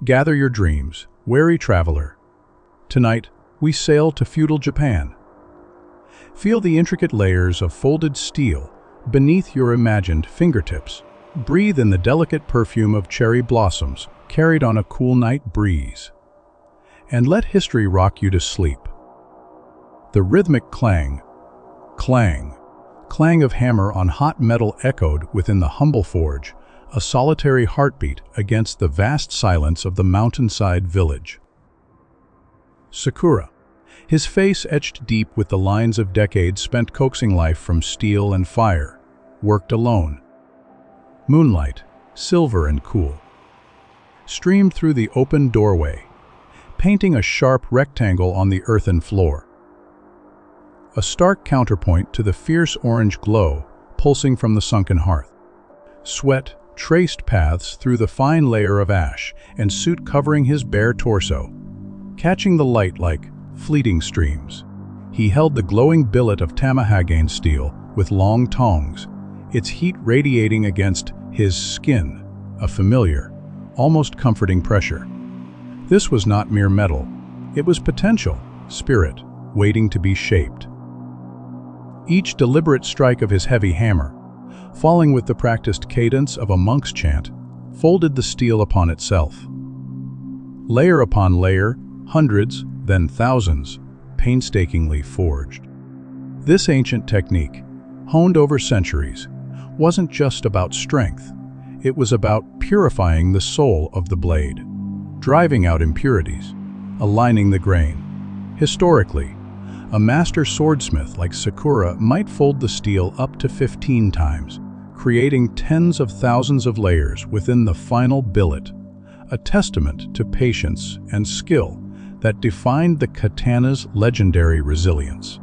Gather your dreams, wary traveler. Tonight, we sail to feudal Japan. Feel the intricate layers of folded steel beneath your imagined fingertips. Breathe in the delicate perfume of cherry blossoms carried on a cool night breeze. And let history rock you to sleep. The rhythmic clang, clang of hammer on hot metal echoed within the humble forge, a solitary heartbeat against the vast silence of the mountainside village. Sakura, his face etched deep with the lines of decades spent coaxing life from steel and fire, worked alone. Moonlight, silver and cool, streamed through the open doorway, painting a sharp rectangle on the earthen floor. A stark counterpoint to the fierce orange glow pulsing from the sunken hearth. Sweat traced paths through the fine layer of ash and soot covering his bare torso, catching the light like fleeting streams. He held the glowing billet of Tamahagane steel with long tongs, its heat radiating against his skin, a familiar, almost comforting pressure. This was not mere metal. It was potential, spirit, waiting to be shaped. Each deliberate strike of his heavy hammer, falling with the practiced cadence of a monk's chant, folded the steel upon itself. Layer upon layer, hundreds, then thousands, painstakingly forged. This ancient technique, honed over centuries, wasn't just about strength. It was about purifying the soul of the blade, driving out impurities, aligning the grain. Historically, a master swordsmith like Sakura might fold the steel up to 15 times, creating tens of thousands of layers within the final billet, a testament to patience and skill that defined the katana's legendary resilience.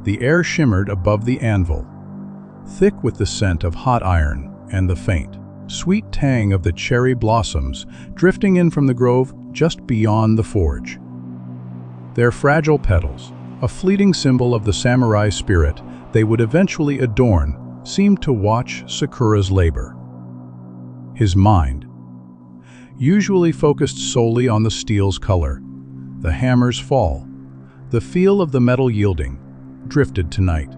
The air shimmered above the anvil, thick with the scent of hot iron and the faint, sweet tang of the cherry blossoms drifting in from the grove just beyond the forge. Their fragile petals, a fleeting symbol of the samurai spirit they would eventually adorn, seemed to watch Sakura's labor. His mind, usually focused solely on the steel's color, the hammer's fall, the feel of the metal yielding, drifted tonight.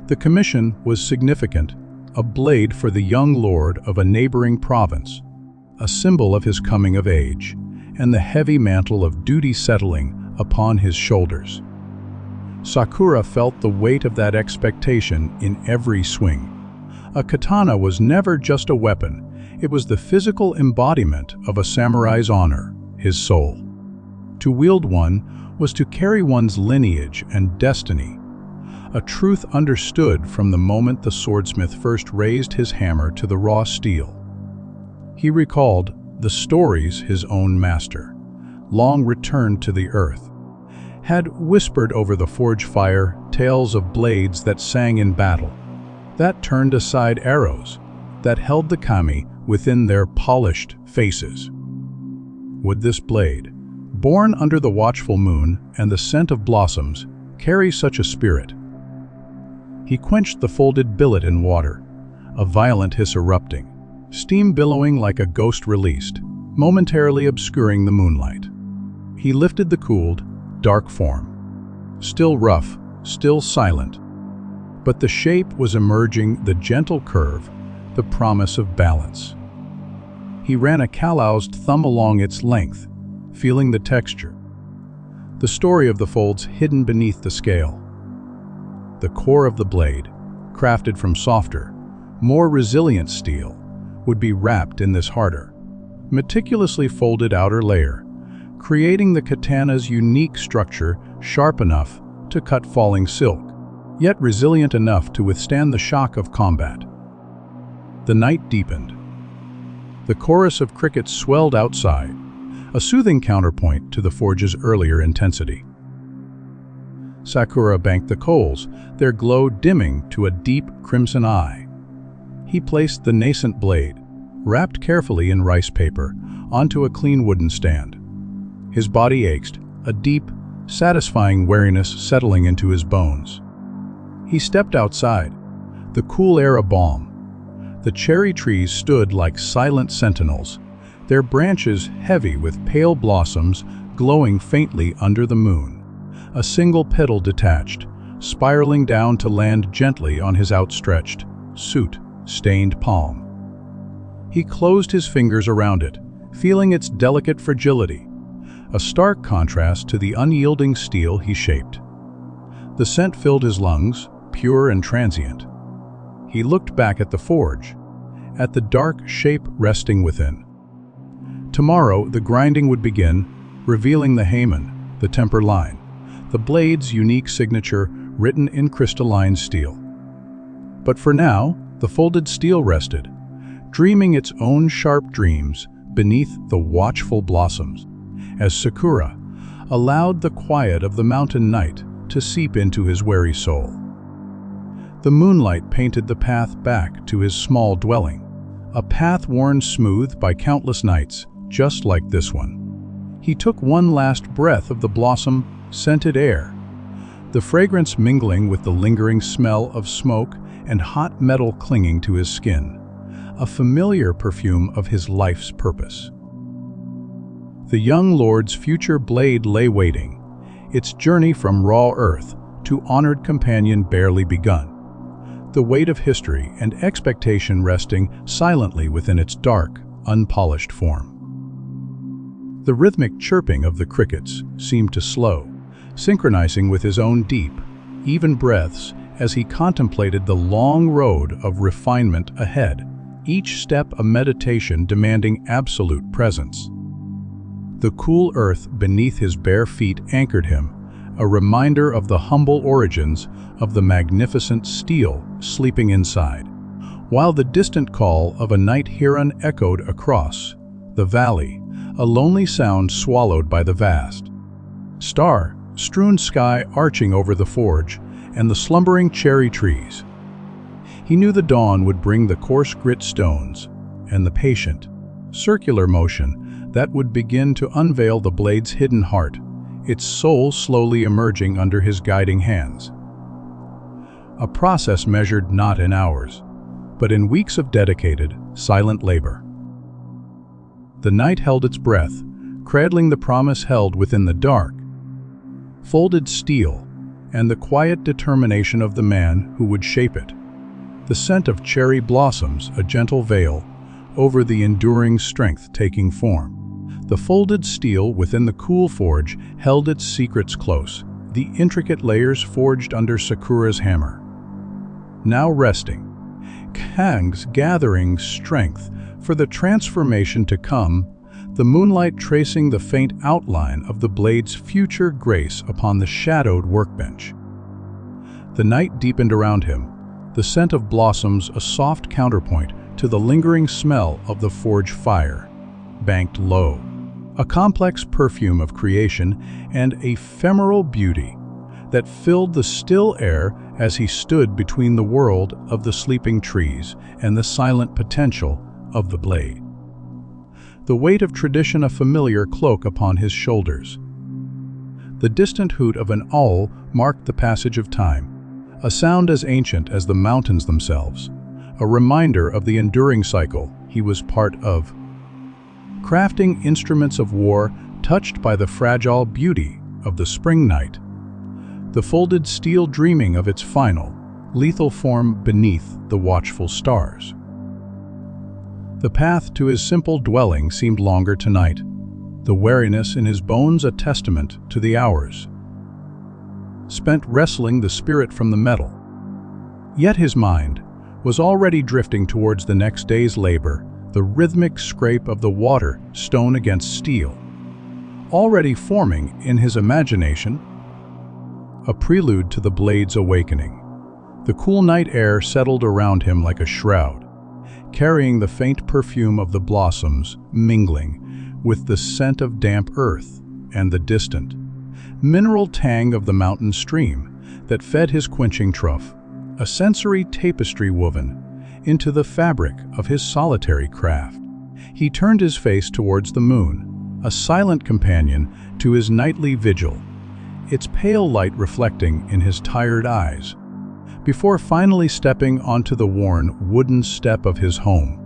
The commission was significant, a blade for the young lord of a neighboring province, a symbol of his coming of age, and the heavy mantle of duty settling upon his shoulders. Sakura felt the weight of that expectation in every swing. A katana was never just a weapon, it was the physical embodiment of a samurai's honor, his soul. To wield one was to carry one's lineage and destiny, a truth understood from the moment the swordsmith first raised his hammer to the raw steel. He recalled the stories his own master, long returned to the earth, had whispered over the forge fire tales of blades that sang in battle, that turned aside arrows, that held the kami within their polished faces. Would this blade, born under the watchful moon and the scent of blossoms, carry such a spirit? He quenched the folded billet in water, a violent hiss erupting, steam billowing like a ghost released, momentarily obscuring the moonlight. He lifted the cooled, dark form, still rough, still silent, but the shape was emerging, the gentle curve, the promise of balance. He ran a calloused thumb along its length, feeling the texture, the story of the folds hidden beneath the scale. The core of the blade, crafted from softer, more resilient steel, would be wrapped in this harder, meticulously folded outer layer, creating the katana's unique structure sharp enough to cut falling silk, yet resilient enough to withstand the shock of combat. The night deepened. The chorus of crickets swelled outside, a soothing counterpoint to the forge's earlier intensity. Sakura banked the coals, their glow dimming to a deep crimson eye. He placed the nascent blade, wrapped carefully in rice paper, onto a clean wooden stand. His body ached, a deep, satisfying weariness settling into his bones. He stepped outside, the cool air a balm. The cherry trees stood like silent sentinels, their branches heavy with pale blossoms glowing faintly under the moon. A single petal detached, spiraling down to land gently on his outstretched, soot-stained palm. He closed his fingers around it, feeling its delicate fragility, a stark contrast to the unyielding steel he shaped. The scent filled his lungs, pure and transient. He looked back at the forge, at the dark shape resting within. Tomorrow, the grinding would begin, revealing the Haman, the temper line, the blade's unique signature written in crystalline steel. But for now, the folded steel rested, dreaming its own sharp dreams beneath the watchful blossoms, as Sakura allowed the quiet of the mountain night to seep into his wary soul. The moonlight painted the path back to his small dwelling, a path worn smooth by countless nights, just like this one. He took one last breath of the blossom-scented air, the fragrance mingling with the lingering smell of smoke and hot metal clinging to his skin, a familiar perfume of his life's purpose. The young lord's future blade lay waiting, its journey from raw earth to honored companion barely begun, the weight of history and expectation resting silently within its dark, unpolished form. The rhythmic chirping of the crickets seemed to slow, synchronizing with his own deep, even breaths as he contemplated the long road of refinement ahead, each step a meditation demanding absolute presence. The cool earth beneath his bare feet anchored him, a reminder of the humble origins of the magnificent steel sleeping inside, while the distant call of a night heron echoed across the valley, a lonely sound swallowed by the vast, star-strewn sky arching over the forge and the slumbering cherry trees. He knew the dawn would bring the coarse grit stones and the patient, circular motion that would begin to unveil the blade's hidden heart, its soul slowly emerging under his guiding hands. A process measured not in hours, but in weeks of dedicated, silent labor. The night held its breath, cradling the promise held within the dark, folded steel, and the quiet determination of the man who would shape it. The scent of cherry blossoms, a gentle veil, over the enduring strength taking form. The folded steel within the cool forge held its secrets close, the intricate layers forged under Sakura's hammer. Now resting, Kang's gathering strength for the transformation to come, the moonlight tracing the faint outline of the blade's future grace upon the shadowed workbench. The night deepened around him, the scent of blossoms a soft counterpoint to the lingering smell of the forge fire, banked low, a complex perfume of creation and ephemeral beauty that filled the still air as he stood between the world of the sleeping trees and the silent potential of the blade. The weight of tradition a familiar cloak upon his shoulders. The distant hoot of an owl marked the passage of time, a sound as ancient as the mountains themselves, a reminder of the enduring cycle he was part of. Crafting instruments of war touched by the fragile beauty of the spring night, the folded steel dreaming of its final, lethal form beneath the watchful stars. The path to his simple dwelling seemed longer tonight, the weariness in his bones a testament to the hours spent wresting the spirit from the metal. Yet his mind was already drifting towards the next day's labor, the rhythmic scrape of the water stone against steel, already forming in his imagination a prelude to the blade's awakening. The cool night air settled around him like a shroud, carrying the faint perfume of the blossoms, mingling with the scent of damp earth and the distant, mineral tang of the mountain stream that fed his quenching trough, a sensory tapestry woven into the fabric of his solitary craft. He turned his face towards the moon, a silent companion to his nightly vigil, its pale light reflecting in his tired eyes, before finally stepping onto the worn wooden step of his home,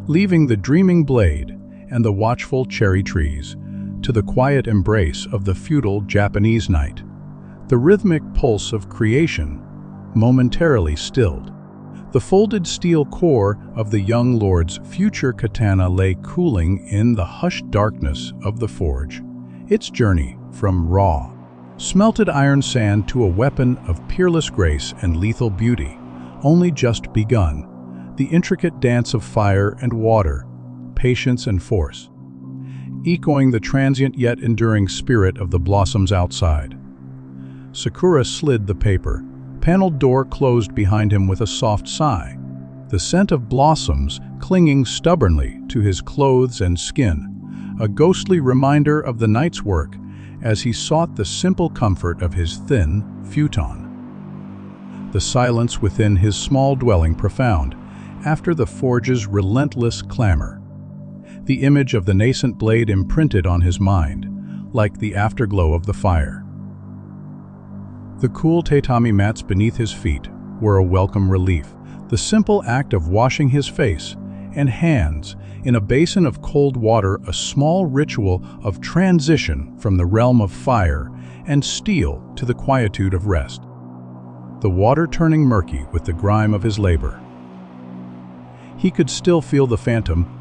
leaving the dreaming blade and the watchful cherry trees, to the quiet embrace of the feudal Japanese night, the rhythmic pulse of creation momentarily stilled. The folded steel core of the young lord's future katana lay cooling in the hushed darkness of the forge, its journey from raw, smelted iron sand to a weapon of peerless grace and lethal beauty, only just begun, the intricate dance of fire and water, patience and force, echoing the transient yet enduring spirit of the blossoms outside. Sakura slid the paper. Paneled door closed behind him with a soft sigh, the scent of blossoms clinging stubbornly to his clothes and skin, a ghostly reminder of the night's work as he sought the simple comfort of his thin futon. The silence within his small dwelling profound, after the forge's relentless clamor. The image of the nascent blade imprinted on his mind, like the afterglow of the fire. The cool tatami mats beneath his feet were a welcome relief. The simple act of washing his face and hands in a basin of cold water, a small ritual of transition from the realm of fire and steel to the quietude of rest. The water turning murky with the grime of his labor. He could still feel the phantom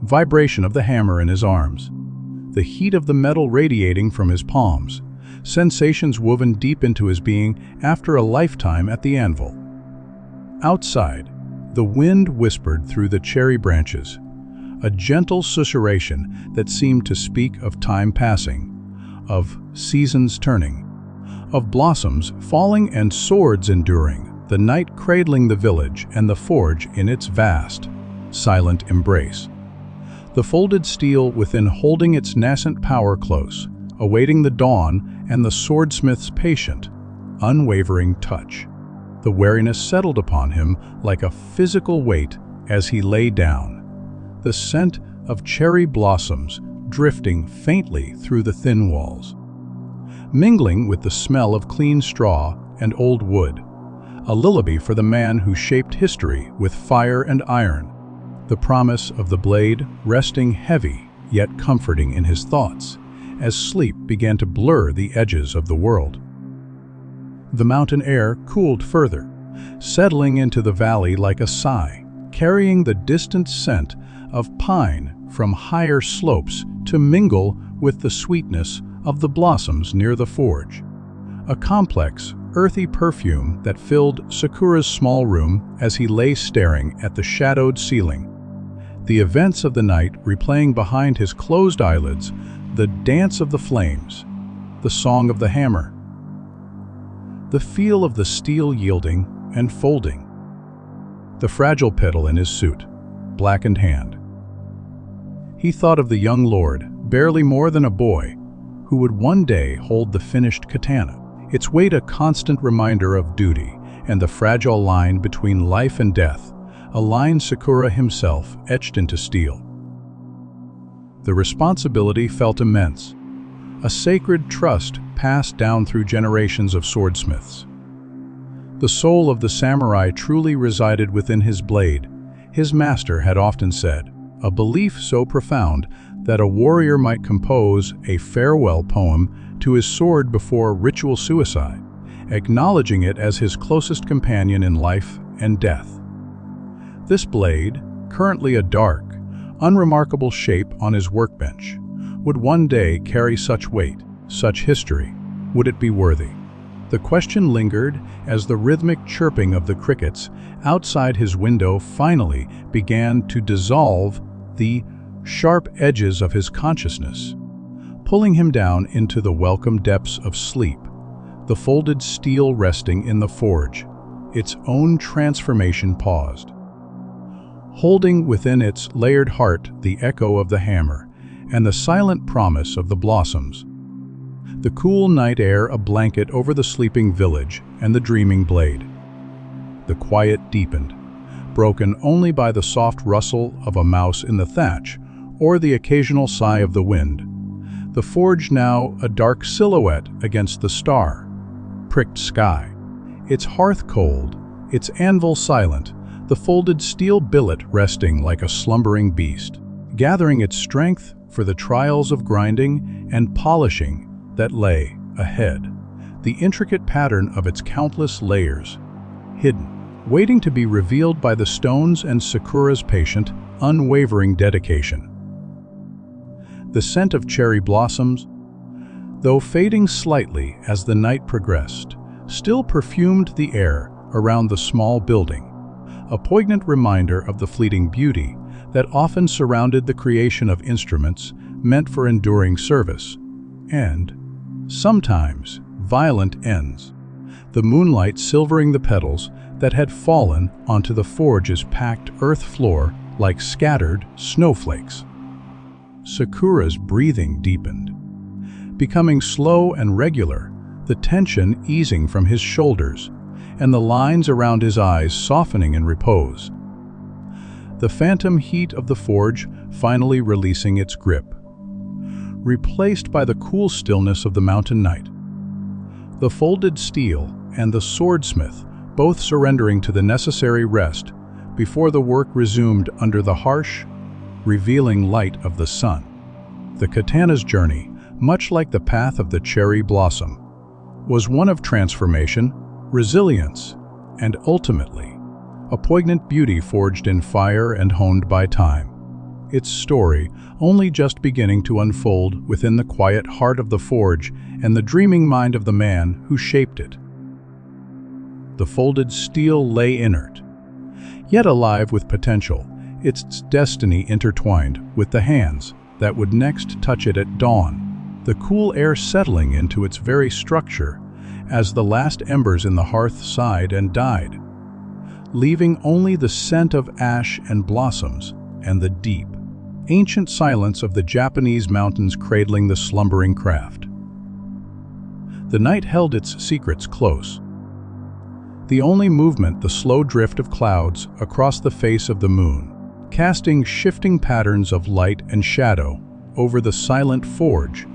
vibration of the hammer in his arms, the heat of the metal radiating from his palms, sensations woven deep into his being after a lifetime at the anvil. Outside, the wind whispered through the cherry branches, a gentle susurration that seemed to speak of time passing, of seasons turning, of blossoms falling and swords enduring, the night cradling the village and the forge in its vast, silent embrace. The folded steel within holding its nascent power close, awaiting the dawn and the swordsmith's patient, unwavering touch. The wariness settled upon him like a physical weight as he lay down, the scent of cherry blossoms drifting faintly through the thin walls, mingling with the smell of clean straw and old wood, a lullaby for the man who shaped history with fire and iron, the promise of the blade resting heavy yet comforting in his thoughts, as sleep began to blur the edges of the world. The mountain air cooled further, settling into the valley like a sigh, carrying the distant scent of pine from higher slopes to mingle with the sweetness of the blossoms near the forge. A complex, earthy perfume that filled Sakura's small room as he lay staring at the shadowed ceiling. The events of the night replaying behind his closed eyelids, the dance of the flames, the song of the hammer, the feel of the steel yielding and folding, the fragile petal in his suit, blackened hand. He thought of the young lord, barely more than a boy, who would one day hold the finished katana, its weight a constant reminder of duty and the fragile line between life and death, a line Sakura himself etched into steel. The responsibility felt immense, a sacred trust passed down through generations of swordsmiths. The soul of the samurai truly resided within his blade, his master had often said, a belief so profound that a warrior might compose a farewell poem to his sword before ritual suicide, acknowledging it as his closest companion in life and death. This blade, currently a dark, unremarkable shape on his workbench, would one day carry such weight, such history. Would it be worthy? The question lingered as the rhythmic chirping of the crickets outside his window finally began to dissolve the sharp edges of his consciousness, pulling him down into the welcome depths of sleep, the folded steel resting in the forge, its own transformation paused, holding within its layered heart the echo of the hammer and the silent promise of the blossoms. The cool night air a blanket over the sleeping village and the dreaming blade. The quiet deepened, broken only by the soft rustle of a mouse in the thatch or the occasional sigh of the wind. The forge now a dark silhouette against the star-pricked sky, its hearth cold, its anvil silent, the folded steel billet resting like a slumbering beast. gathering its strength for the trials of grinding and polishing that lay ahead. The intricate pattern of its countless layers, hidden, waiting to be revealed by the stones and Sakura's patient, unwavering dedication. The scent of cherry blossoms, though fading slightly as the night progressed, still perfumed the air around the small building, a poignant reminder of the fleeting beauty that often surrounded the creation of instruments meant for enduring service, and, sometimes, violent ends, the moonlight silvering the petals that had fallen onto the forge's packed earth floor like scattered snowflakes. Sakura's breathing deepened, becoming slow and regular, the tension easing from his shoulders, and the lines around his eyes softening in repose. The phantom heat of the forge finally releasing its grip, replaced by the cool stillness of the mountain night. The folded steel and the swordsmith both surrendering to the necessary rest before the work resumed under the harsh, revealing light of the sun. The katana's journey, much like the path of the cherry blossom, was one of transformation, resilience, and ultimately, a poignant beauty forged in fire and honed by time. Its story only just beginning to unfold within the quiet heart of the forge and the dreaming mind of the man who shaped it. The folded steel lay inert, yet alive with potential, its destiny intertwined with the hands that would next touch it at dawn, the cool air settling into its very structure as the last embers in the hearth sighed and died, leaving only the scent of ash and blossoms and the deep, ancient silence of the Japanese mountains cradling the slumbering craft. The night held its secrets close. The only movement the slow drift of clouds across the face of the moon, casting shifting patterns of light and shadow over the silent forge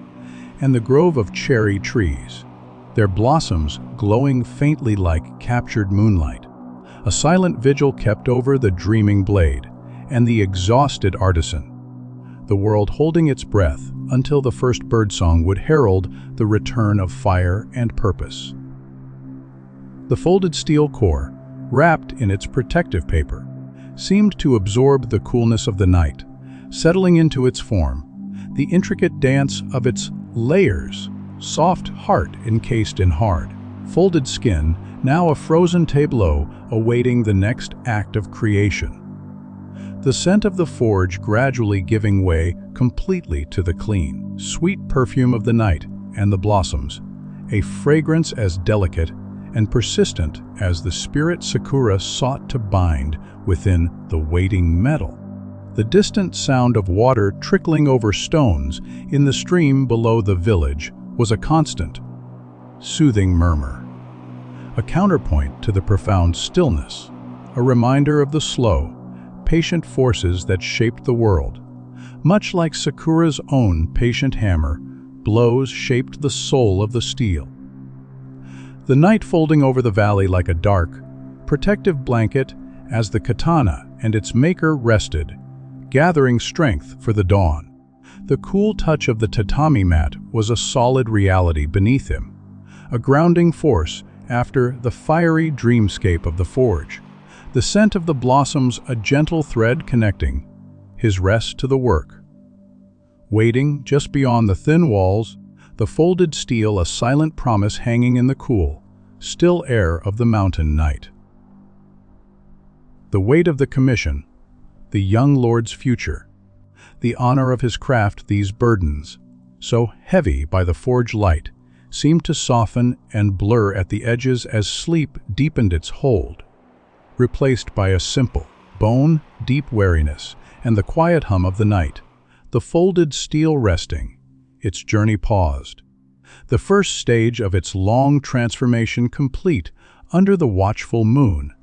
and the grove of cherry trees, their blossoms glowing faintly like captured moonlight. A silent vigil kept over the dreaming blade and the exhausted artisan, the world holding its breath until the first birdsong would herald the return of fire and purpose. The folded steel core, wrapped in its protective paper, seemed to absorb the coolness of the night, settling into its form, the intricate dance of its layers, soft heart encased in hard, folded skin, now a frozen tableau awaiting the next act of creation. The scent of the forge gradually giving way completely to the clean, sweet perfume of the night and the blossoms, a fragrance as delicate and persistent as the spirit Sakura sought to bind within the waiting metal. The distant sound of water trickling over stones in the stream below the village was a constant, soothing murmur, a counterpoint to the profound stillness, a reminder of the slow, patient forces that shaped the world. Much like Sakura's own patient hammer, blows shaped the soul of the steel. The night folding over the valley like a dark, protective blanket as the katana and its maker rested, gathering strength for the dawn. The cool touch of the tatami mat was a solid reality beneath him, a grounding force after the fiery dreamscape of the forge. The scent of the blossoms a gentle thread connecting his rest to the work. Waiting just beyond the thin walls, the folded steel a silent promise hanging in the cool, still air of the mountain night. The weight of the commission, the young lord's future, the honor of his craft, these burdens, so heavy by the forge light, seemed to soften and blur at the edges as sleep deepened its hold, replaced by a simple, bone-deep weariness and the quiet hum of the night. The folded steel resting, its journey paused, the first stage of its long transformation complete under the watchful moon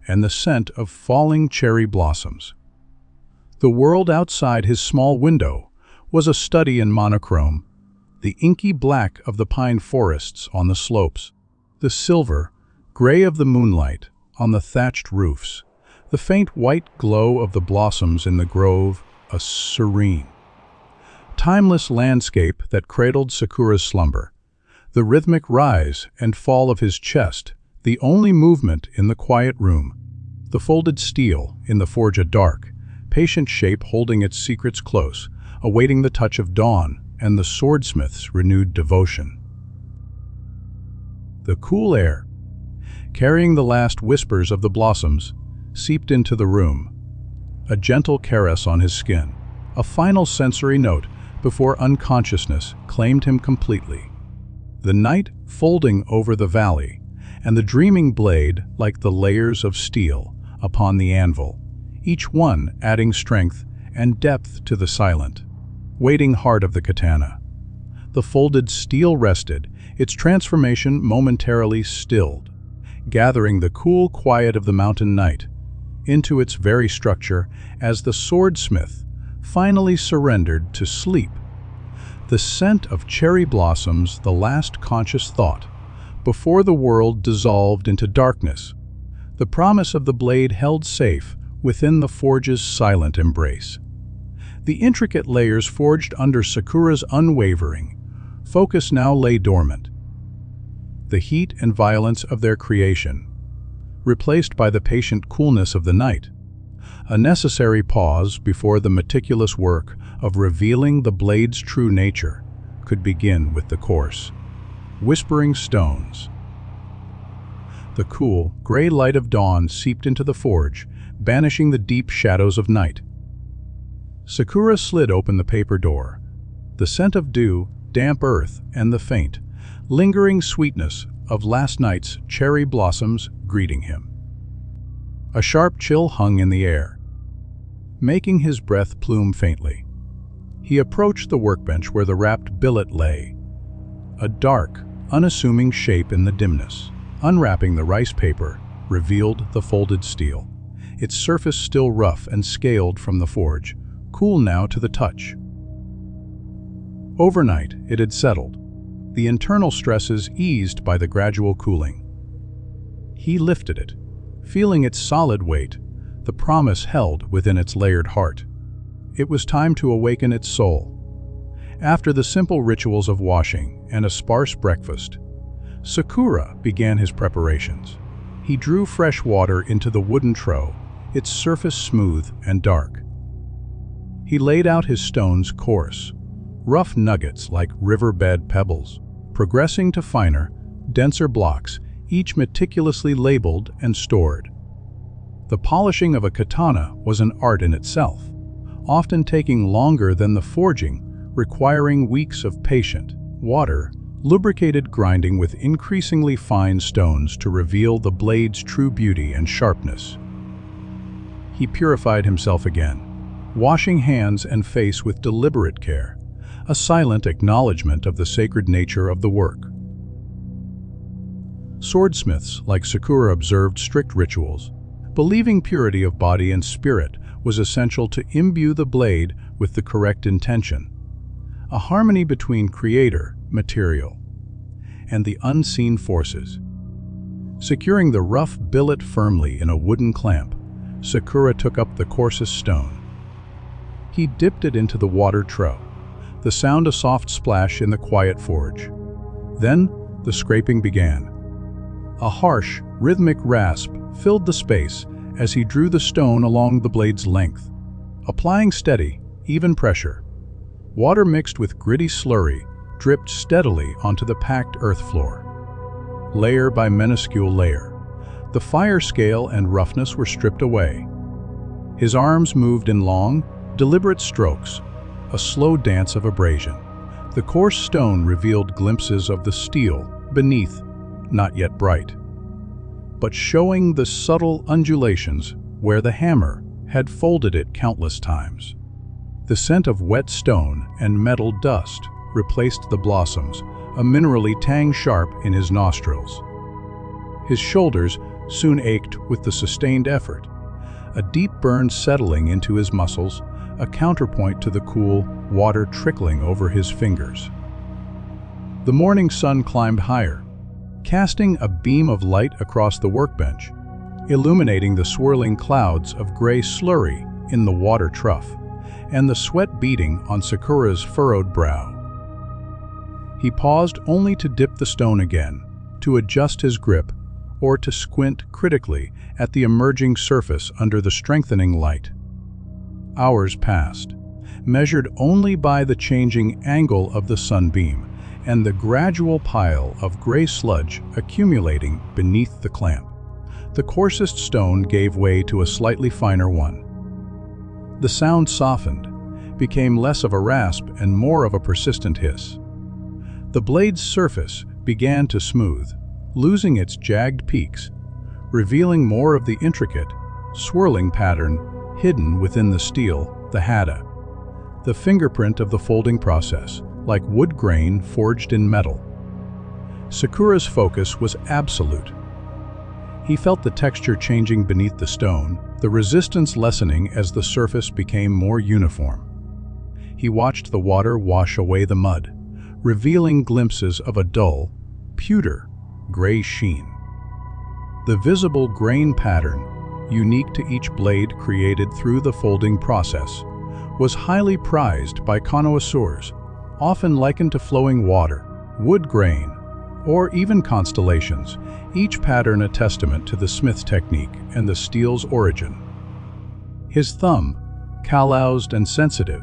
and the scent of falling cherry blossoms. The world outside his small window was a study in monochrome, the inky black of the pine forests on the slopes, the silver, gray of the moonlight on the thatched roofs, the faint white glow of the blossoms in the grove a serene, timeless landscape that cradled Sakura's slumber. The rhythmic rise and fall of his chest, the only movement in the quiet room. The folded steel in the forge, a dark, patient shape holding its secrets close, awaiting the touch of dawn and the swordsmith's renewed devotion. The cool air, carrying the last whispers of the blossoms, seeped into the room, a gentle caress on his skin, a final sensory note before unconsciousness claimed him completely. The night folding over the valley, and the dreaming blade like the layers of steel upon the anvil, each one adding strength and depth to the silent, waiting heart of the katana. The folded steel rested, its transformation momentarily stilled, gathering the cool quiet of the mountain night into its very structure as the swordsmith finally surrendered to sleep. The scent of cherry blossoms, the last conscious thought, before the world dissolved into darkness, the promise of the blade held safe within the forge's silent embrace. The intricate layers forged under Sakura's unwavering focus now lay dormant, the heat and violence of their creation, replaced by the patient coolness of the night, a necessary pause before the meticulous work of revealing the blade's true nature could begin with the coarse, whispering stones. The cool, gray light of dawn seeped into the forge, banishing the deep shadows of night. Sakura slid open the paper door, the scent of dew, damp earth, and the faint, lingering sweetness of last night's cherry blossoms greeting him. A sharp chill hung in the air, making his breath plume faintly. He approached the workbench where the wrapped billet lay, a dark, unassuming shape in the dimness. Unwrapping the rice paper revealed the folded steel, its surface still rough and scaled from the forge, cool now to the touch. Overnight, it had settled, the internal stresses eased by the gradual cooling. He lifted it, feeling its solid weight, the promise held within its layered heart. It was time to awaken its soul. After the simple rituals of washing and a sparse breakfast, Sakura began his preparations. He drew fresh water into the wooden trough, its surface smooth and dark. He laid out his stones coarse, rough nuggets like riverbed pebbles, progressing to finer, denser blocks, each meticulously labeled and stored. The polishing of a katana was an art in itself, often taking longer than the forging, requiring weeks of patient, lubricated grinding with increasingly fine stones to reveal the blade's true beauty and sharpness. He purified himself again, washing hands and face with deliberate care, a silent acknowledgement of the sacred nature of the work. Swordsmiths like Sakura observed strict rituals, believing purity of body and spirit was essential to imbue the blade with the correct intention, a harmony between creator, material, and the unseen forces. Securing the rough billet firmly in a wooden clamp, Sakura took up the coarsest stone. He dipped it into the water trough, the sound a soft splash in the quiet forge. Then the scraping began. A harsh, rhythmic rasp filled the space as he drew the stone along the blade's length, applying steady, even pressure. Water mixed with gritty slurry dripped steadily onto the packed earth floor. Layer by minuscule layer, the fire scale and roughness were stripped away. His arms moved in long, deliberate strokes, a slow dance of abrasion. The coarse stone revealed glimpses of the steel beneath, not yet bright, but showing the subtle undulations where the hammer had folded it countless times. The scent of wet stone and metal dust replaced the blossoms, a minerally tang sharp in his nostrils. His shoulders soon ached with the sustained effort, a deep burn settling into his muscles, a counterpoint to the cool water trickling over his fingers. The morning sun climbed higher, casting a beam of light across the workbench, illuminating the swirling clouds of gray slurry in the water trough, and the sweat beading on Sakura's furrowed brow. He paused only to dip the stone again, to adjust his grip, or to squint critically at the emerging surface under the strengthening light. Hours passed, measured only by the changing angle of the sunbeam and the gradual pile of gray sludge accumulating beneath the clamp. The coarsest stone gave way to a slightly finer one. The sound softened, became less of a rasp and more of a persistent hiss. The blade's surface began to smooth, losing its jagged peaks, revealing more of the intricate, swirling pattern hidden within the steel, the hada, the fingerprint of the folding process, like wood grain forged in metal. Sakura's focus was absolute. He felt the texture changing beneath the stone, the resistance lessening as the surface became more uniform. He watched the water wash away the mud, revealing glimpses of a dull, pewter, gray sheen. The visible grain pattern, unique to each blade created through the folding process, was highly prized by connoisseurs, often likened to flowing water, wood grain, or even constellations, each pattern a testament to the smith's technique and the steel's origin. His thumb, calloused and sensitive,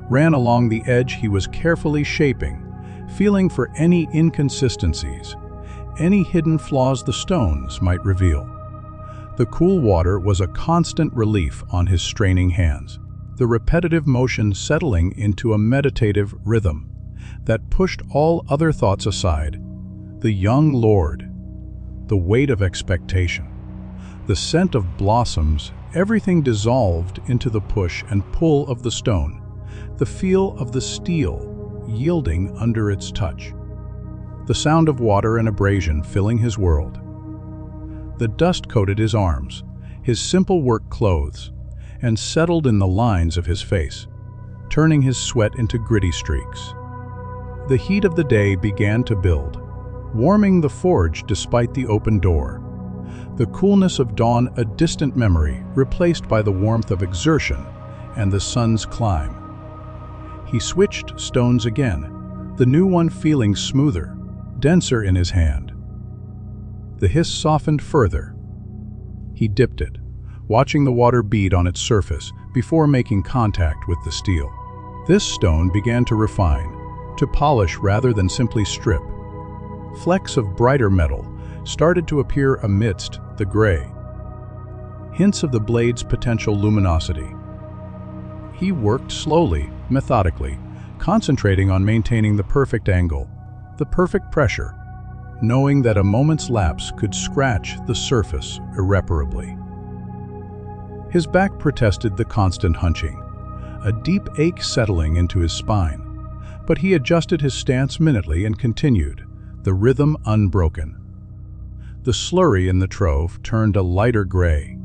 ran along the edge he was carefully shaping, feeling for any inconsistencies, any hidden flaws the stones might reveal. The cool water was a constant relief on his straining hands, the repetitive motion settling into a meditative rhythm that pushed all other thoughts aside. The young lord, the weight of expectation, the scent of blossoms, everything dissolved into the push and pull of the stone, the feel of the steel yielding under its touch, the sound of water and abrasion filling his world. The dust coated his arms, his simple work clothes, and settled in the lines of his face, turning his sweat into gritty streaks. The heat of the day began to build, warming the forge despite the open door. The coolness of dawn a distant memory, replaced by the warmth of exertion and the sun's climb. He switched stones again, the new one feeling smoother, denser in his hand. The hiss softened further. He dipped it, watching the water bead on its surface before making contact with the steel. This stone began to refine, to polish rather than simply strip. Flecks of brighter metal started to appear amidst the gray, hints of the blade's potential luminosity. He worked slowly, methodically, concentrating on maintaining the perfect angle, the perfect pressure, knowing that a moment's lapse could scratch the surface irreparably. His back protested the constant hunching, a deep ache settling into his spine, but he adjusted his stance minutely and continued, the rhythm unbroken. The slurry in the trove turned a lighter gray,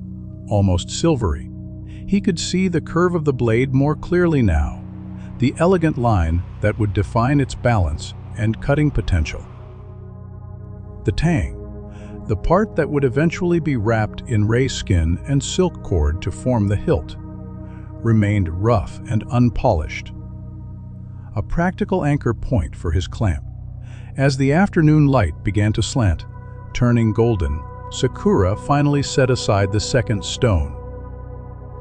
almost silvery. He could see the curve of the blade more clearly now, the elegant line that would define its balance and cutting potential. The tang, the part that would eventually be wrapped in ray skin and silk cord to form the hilt, remained rough and unpolished, a practical anchor point for his clamp. As the afternoon light began to slant, turning golden, Sakura finally set aside the second stone.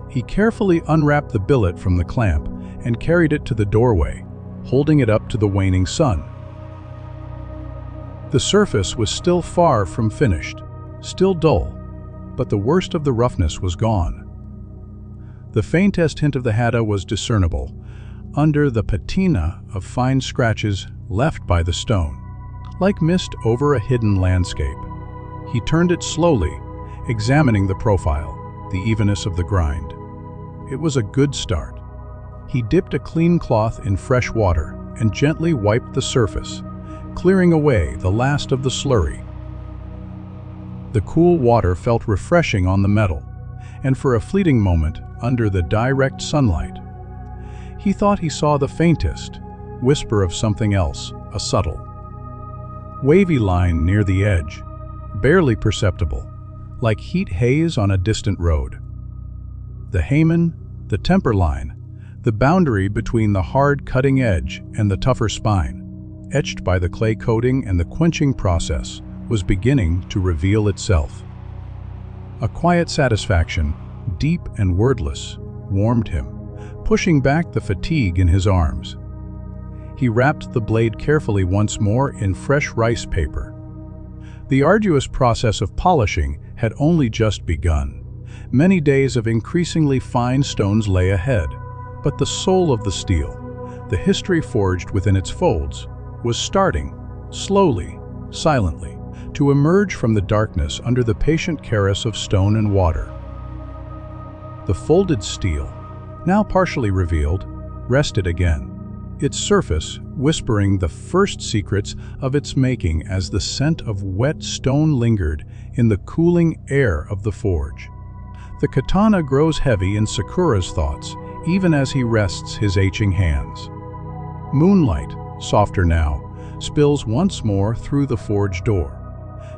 He carefully unwrapped the billet from the clamp and carried it to the doorway, holding it up to the waning sun. The surface was still far from finished, still dull, but the worst of the roughness was gone. The faintest hint of the hada was discernible, under the patina of fine scratches left by the stone, like mist over a hidden landscape. He turned it slowly, examining the profile, the evenness of the grind. It was a good start. He dipped a clean cloth in fresh water and gently wiped the surface, clearing away the last of the slurry. The cool water felt refreshing on the metal, and for a fleeting moment, under the direct sunlight, he thought he saw the faintest whisper of something else, a subtle, wavy line near the edge, barely perceptible, like heat haze on a distant road. The Haman, the temper line, The boundary between the hard cutting edge and the tougher spine, etched by the clay coating and the quenching process, was beginning to reveal itself. A quiet satisfaction, deep and wordless, warmed him, pushing back the fatigue in his arms. He wrapped the blade carefully once more in fresh rice paper. The arduous process of polishing had only just begun. Many days of increasingly fine stones lay ahead, but the soul of the steel, the history forged within its folds, was starting, slowly, silently, to emerge from the darkness under the patient caress of stone and water. The folded steel, now partially revealed, rested again, its surface whispering the first secrets of its making as the scent of wet stone lingered in the cooling air of the forge. The katana grows heavy in Sakura's thoughts, even as he rests his aching hands. Moonlight, softer now, spills once more through the forge door,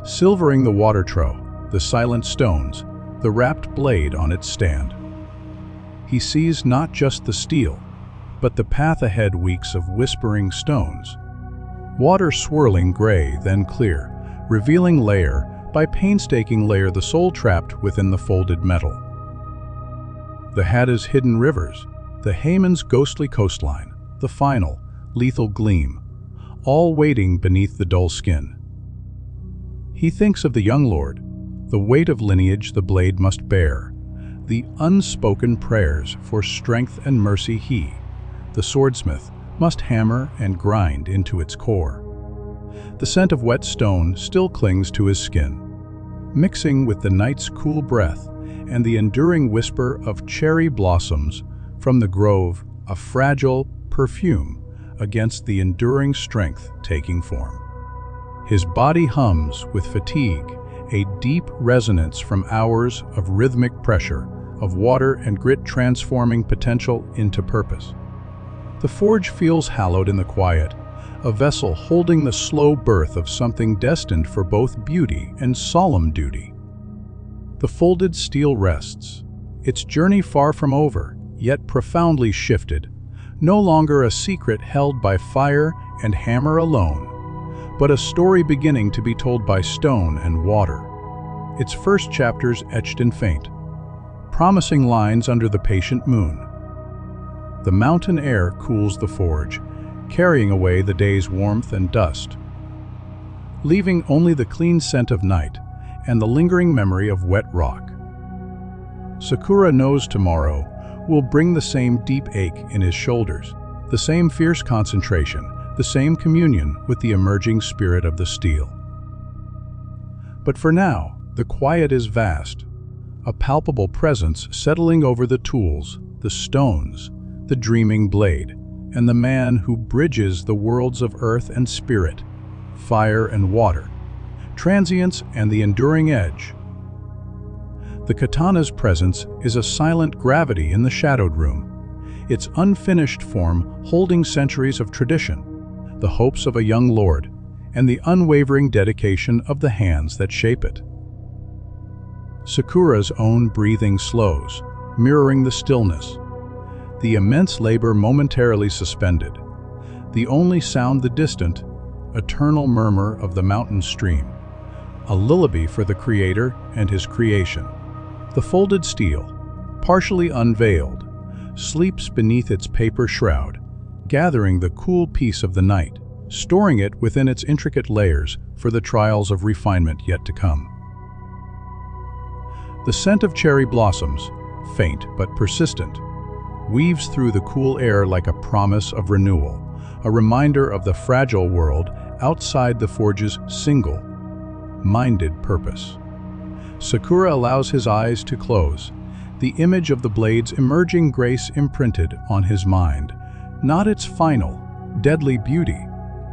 silvering the water trough, the silent stones, the wrapped blade on its stand. He sees not just the steel, but the path ahead, weeks of whispering stones. Water swirling gray, then clear, revealing layer by painstaking layer the soul trapped within the folded metal. The Hatta's hidden rivers, the Haman's ghostly coastline, the final, lethal gleam, all waiting beneath the dull skin. He thinks of the young lord, the weight of lineage the blade must bear, the unspoken prayers for strength and mercy he, the swordsmith, must hammer and grind into its core. The scent of wet stone still clings to his skin, mixing with the night's cool breath and the enduring whisper of cherry blossoms from the grove, a fragile perfume against the enduring strength taking form. His body hums with fatigue, a deep resonance from hours of rhythmic pressure, of water and grit transforming potential into purpose. The forge feels hallowed in the quiet, a vessel holding the slow birth of something destined for both beauty and solemn duty. The folded steel rests, its journey far from over, yet profoundly shifted, no longer a secret held by fire and hammer alone, but a story beginning to be told by stone and water. Its first chapters etched in faint, promising lines under the patient moon. The mountain air cools the forge, carrying away the day's warmth and dust, leaving only the clean scent of night and the lingering memory of wet rock. Sakura knows tomorrow will bring the same deep ache in his shoulders, the same fierce concentration, the same communion with the emerging spirit of the steel. But for now, the quiet is vast, a palpable presence settling over the tools, the stones, the dreaming blade, and the man who bridges the worlds of earth and spirit, fire and water, transience and the enduring edge. The katana's presence is a silent gravity in the shadowed room, its unfinished form holding centuries of tradition, the hopes of a young lord, and the unwavering dedication of the hands that shape it. Sakura's own breathing slows, mirroring the stillness, the immense labor momentarily suspended, the only sound the distant, eternal murmur of the mountain stream, a lullaby for the Creator and His creation. The folded steel, partially unveiled, sleeps beneath its paper shroud, gathering the cool peace of the night, storing it within its intricate layers for the trials of refinement yet to come. The scent of cherry blossoms, faint but persistent, weaves through the cool air like a promise of renewal, a reminder of the fragile world outside the forge's single-minded purpose. Sakura allows his eyes to close, the image of the blade's emerging grace imprinted on his mind, not its final, deadly beauty,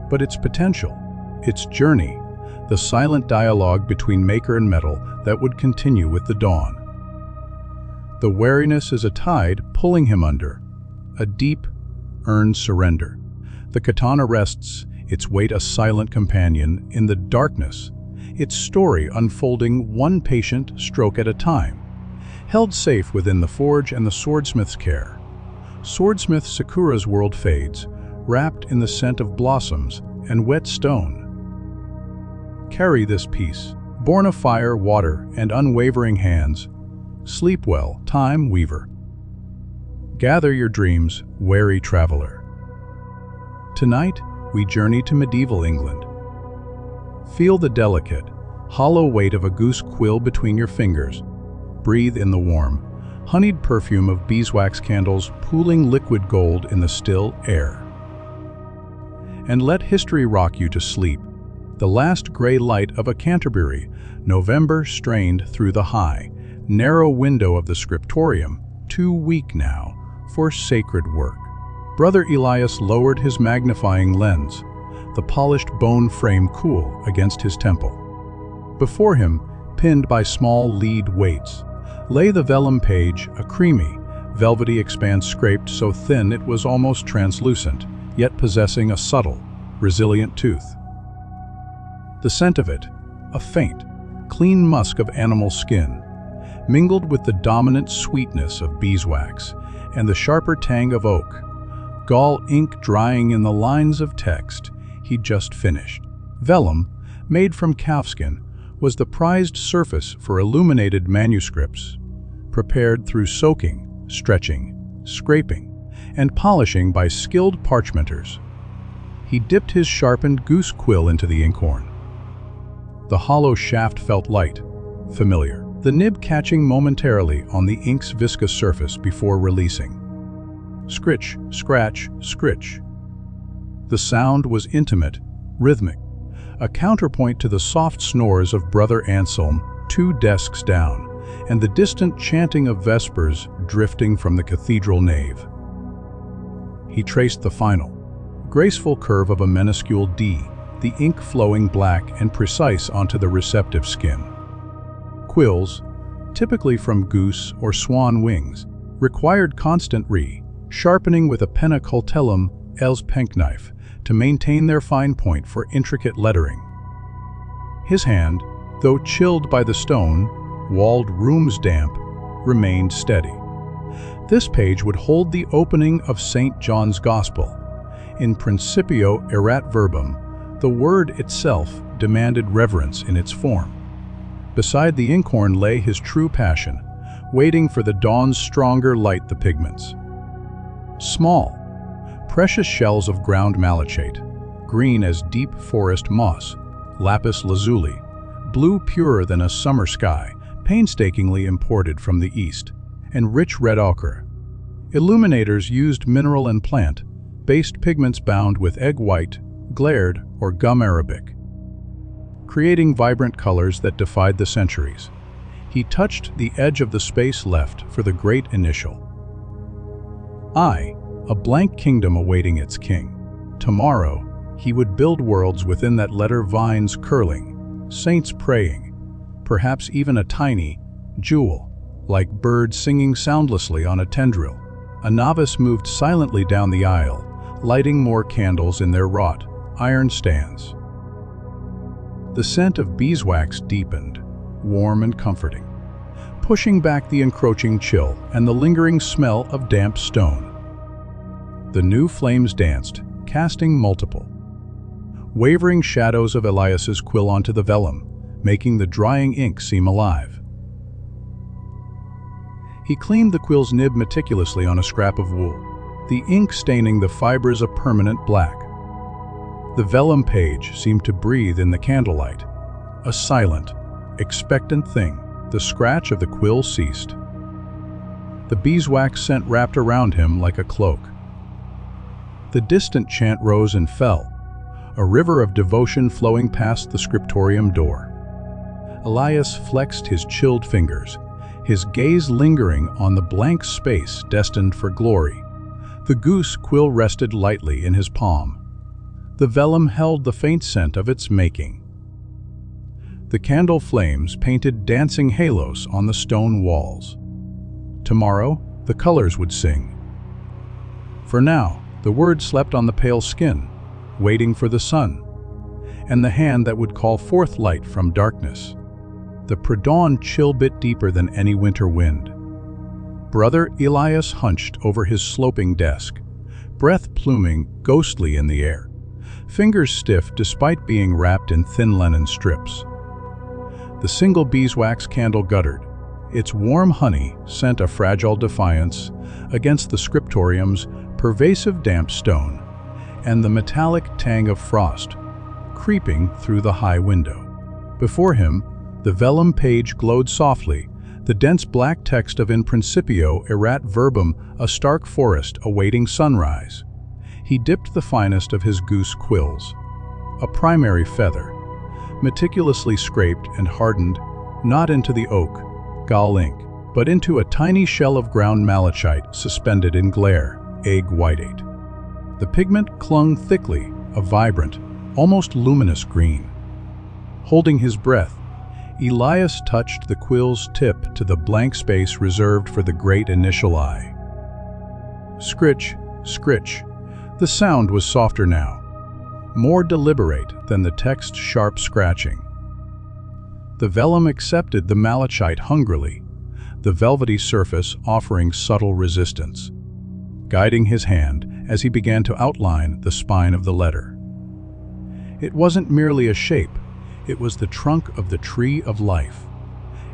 but its potential, its journey, the silent dialogue between maker and metal that would continue with the dawn. The wariness is a tide pulling him under, a deep, earned surrender. The katana rests, its weight a silent companion in the darkness, its story unfolding one patient stroke at a time, held safe within the forge and the swordsmith's care. Swordsmith Sakura's world fades, wrapped in the scent of blossoms and wet stone. Carry this piece, born of fire, water, and unwavering hands. Sleep well, time weaver. Gather your dreams, wary traveler. Tonight, we journey to medieval England. Feel the delicate, hollow weight of a goose quill between your fingers. Breathe in the warm, honeyed perfume of beeswax candles pooling liquid gold in the still air. And let history rock you to sleep. The last gray light of a Canterbury, November strained through the high, narrow window of the scriptorium, too weak now for sacred work. Brother Elias lowered his magnifying lens, the polished bone frame cool against his temple. Before him, pinned by small lead weights, lay the vellum page, a creamy, velvety expanse scraped so thin it was almost translucent, yet possessing a subtle, resilient tooth. The scent of it, a faint, clean musk of animal skin, mingled with the dominant sweetness of beeswax and the sharper tang of oak, gall ink drying in the lines of text he'd just finished. Vellum, made from calfskin, was the prized surface for illuminated manuscripts, prepared through soaking, stretching, scraping, and polishing by skilled parchmenters. He dipped his sharpened goose quill into the inkhorn. The hollow shaft felt light, familiar, the nib catching momentarily on the ink's viscous surface before releasing. Scritch, scratch, scritch. The sound was intimate, rhythmic, a counterpoint to the soft snores of Brother Anselm 2 desks down, and the distant chanting of vespers drifting from the cathedral nave. He traced the final, graceful curve of a minuscule D, the ink flowing black and precise onto the receptive skin. Quills, typically from goose or swan wings, required constant sharpening with a penna coltellum els penknife to maintain their fine point for intricate lettering. His hand, though chilled by the stone-walled room's damp, remained steady. This page would hold the opening of St. John's Gospel. In principio erat verbum, the word itself demanded reverence in its form. Beside the inkhorn lay his true passion, waiting for the dawn's stronger light the pigments. Small, precious shells of ground malachite, green as deep forest moss, lapis lazuli, blue purer than a summer sky, painstakingly imported from the east, and rich red ochre. Illuminators used mineral and plant-based pigments bound with egg white, glared, or gum arabic, creating vibrant colors that defied the centuries. He touched the edge of the space left for the great initial. A blank kingdom awaiting its king. Tomorrow, he would build worlds within that letter, vines curling, saints praying, perhaps even a tiny jewel, like birds singing soundlessly on a tendril. A novice moved silently down the aisle, lighting more candles in their wrought iron stands. The scent of beeswax deepened, warm and comforting, pushing back the encroaching chill and the lingering smell of damp stone. The new flames danced, casting multiple, wavering shadows of Elias's quill onto the vellum, making the drying ink seem alive. He cleaned the quill's nib meticulously on a scrap of wool, the ink staining the fibers a permanent black. The vellum page seemed to breathe in the candlelight, a silent, expectant thing. The scratch of the quill ceased. The beeswax scent wrapped around him like a cloak. The distant chant rose and fell, a river of devotion flowing past the scriptorium door. Elias flexed his chilled fingers, his gaze lingering on the blank space destined for glory. The goose quill rested lightly in his palm. The vellum held the faint scent of its making. The candle flames painted dancing halos on the stone walls. Tomorrow, the colors would sing. For now, the word slept on the pale skin, waiting for the sun, and the hand that would call forth light from darkness. The pre-dawn chill bit deeper than any winter wind. Brother Elias hunched over his sloping desk, breath pluming ghostly in the air, fingers stiff despite being wrapped in thin linen strips. The single beeswax candle guttered. Its warm honey sent a fragile defiance against the scriptorium's pervasive damp stone and the metallic tang of frost creeping through the high window. Before him, the vellum page glowed softly, the dense black text of In Principio erat verbum, a stark forest awaiting sunrise. He dipped the finest of his goose quills, a primary feather, meticulously scraped and hardened, not into the oak, gall ink, but into a tiny shell of ground malachite suspended in glare, egg whiteate. The pigment clung thickly, a vibrant, almost luminous green. Holding his breath, Elias touched the quill's tip to the blank space reserved for the great initial I. Scritch, scritch. The sound was softer now, more deliberate than the text's sharp scratching. The vellum accepted the malachite hungrily, the velvety surface offering subtle resistance, guiding his hand as he began to outline the spine of the letter. It wasn't merely a shape, it was the trunk of the tree of life.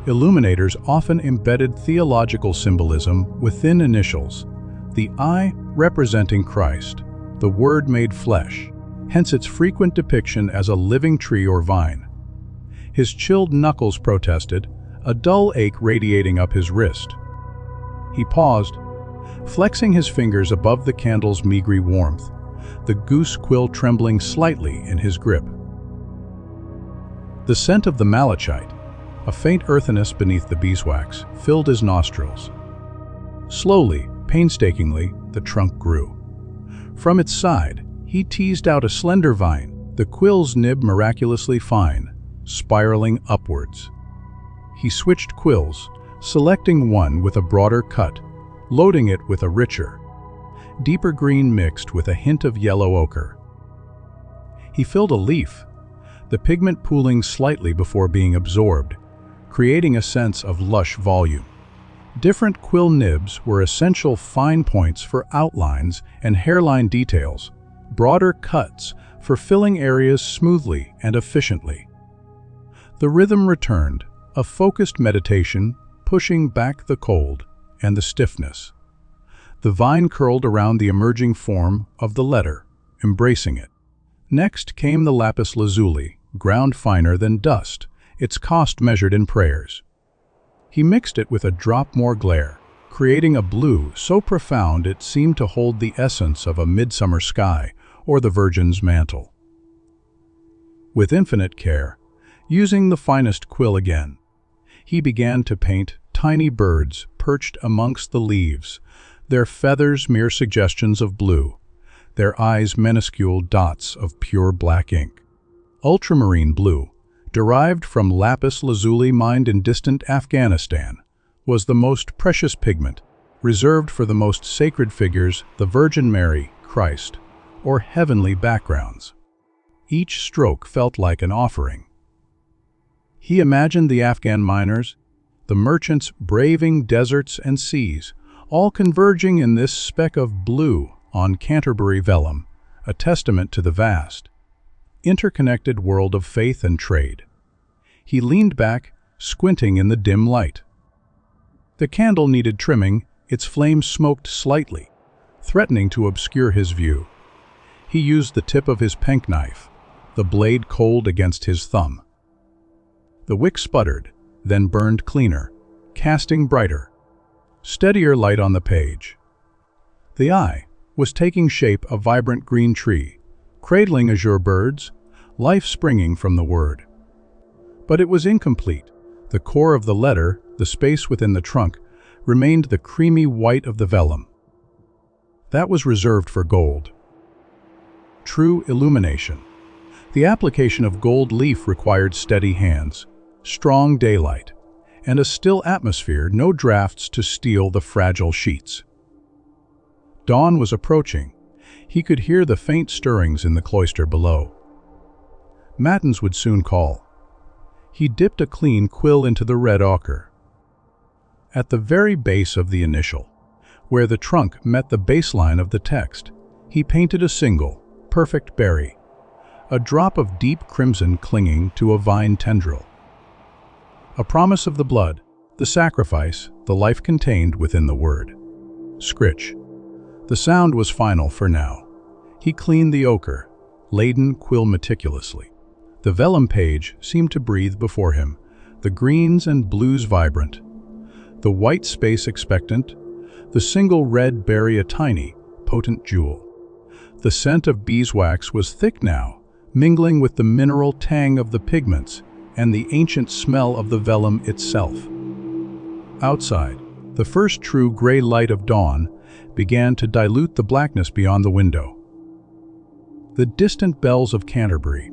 Illuminators often embedded theological symbolism within initials, the I representing Christ, the Word made flesh, hence its frequent depiction as a living tree or vine. His chilled knuckles protested, a dull ache radiating up his wrist. He paused, flexing his fingers above the candle's meagre warmth, the goose quill trembling slightly in his grip. The scent of the malachite, a faint earthiness beneath the beeswax, filled his nostrils. Slowly, painstakingly, the trunk grew. From its side, he teased out a slender vine, the quill's nib miraculously fine, spiraling upwards. He switched quills, selecting one with a broader cut, loading it with a richer, deeper green mixed with a hint of yellow ochre. He filled a leaf, the pigment pooling slightly before being absorbed, creating a sense of lush volume. Different quill nibs were essential fine points for outlines and hairline details, broader cuts for filling areas smoothly and efficiently. The rhythm returned, a focused meditation, pushing back the cold and the stiffness. The vine curled around the emerging form of the letter, embracing it. Next came the lapis lazuli, ground finer than dust, its cost measured in prayers. He mixed it with a drop more glare, creating a blue so profound it seemed to hold the essence of a midsummer sky or the Virgin's mantle. With infinite care, using the finest quill again, he began to paint tiny birds perched amongst the leaves, their feathers mere suggestions of blue, their eyes minuscule dots of pure black ink. Ultramarine blue, derived from lapis lazuli mined in distant Afghanistan, was the most precious pigment, reserved for the most sacred figures, the Virgin Mary, Christ, or heavenly backgrounds. Each stroke felt like an offering. He imagined the Afghan miners, the merchants braving deserts and seas, all converging in this speck of blue on Canterbury vellum, a testament to the vast, interconnected world of faith and trade. He leaned back, squinting in the dim light. The candle needed trimming, its flame smoked slightly, threatening to obscure his view. He used the tip of his penknife, the blade cold against his thumb. The wick sputtered, then burned cleaner, casting brighter, steadier light on the page. The eye was taking shape a vibrant green tree, cradling azure birds, life springing from the word. But it was incomplete. The core of the letter, the space within the trunk, remained the creamy white of the vellum. That was reserved for gold. True illumination. The application of gold leaf required steady hands, strong daylight, and a still atmosphere, no drafts to steel the fragile sheets. Dawn was approaching. He could hear the faint stirrings in the cloister below. Matins would soon call. He dipped a clean quill into the red ochre. At the very base of the initial, where the trunk met the baseline of the text, he painted a single, perfect berry, a drop of deep crimson clinging to a vine tendril. A promise of the blood, the sacrifice, the life contained within the word. Scritch. The sound was final for now. He cleaned the ochre, laden quill meticulously. The vellum page seemed to breathe before him, the greens and blues vibrant, the white space expectant, the single red berry a tiny, potent jewel. The scent of beeswax was thick now, mingling with the mineral tang of the pigments and the ancient smell of the vellum itself. Outside, the first true gray light of dawn began to dilute the blackness beyond the window. The distant bells of Canterbury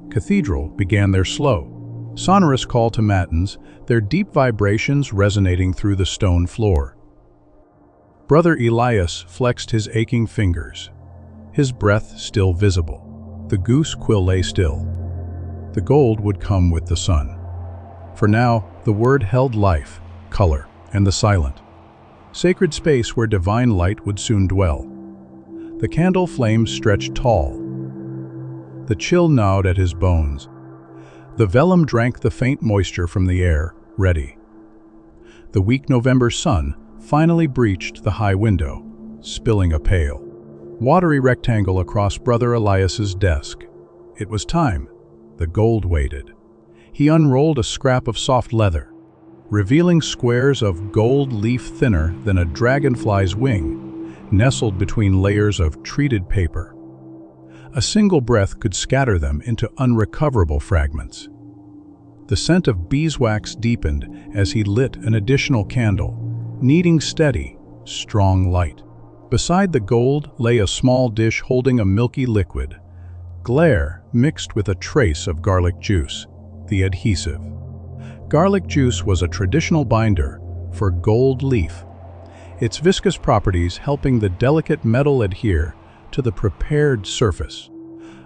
Cathedral began their slow, sonorous call to matins, their deep vibrations resonating through the stone floor. Brother Elias flexed his aching fingers, his breath still visible. The goose quill lay still. The gold would come with the sun. For now, the word held life, color, and the silent. Sacred space where divine light would soon dwell. The candle flames stretched tall. The chill gnawed at his bones. The vellum drank the faint moisture from the air, ready. The weak November sun finally breached the high window, spilling a pale, watery rectangle across Brother Elias's desk. It was time. The gold waited. He unrolled a scrap of soft leather, revealing squares of gold leaf thinner than a dragonfly's wing, nestled between layers of treated paper. A single breath could scatter them into unrecoverable fragments. The scent of beeswax deepened as he lit an additional candle, needing steady, strong light. Beside the gold lay a small dish holding a milky liquid, glare mixed with a trace of garlic juice, the adhesive. Garlic juice was a traditional binder for gold leaf, its viscous properties helping the delicate metal adhere to the prepared surface.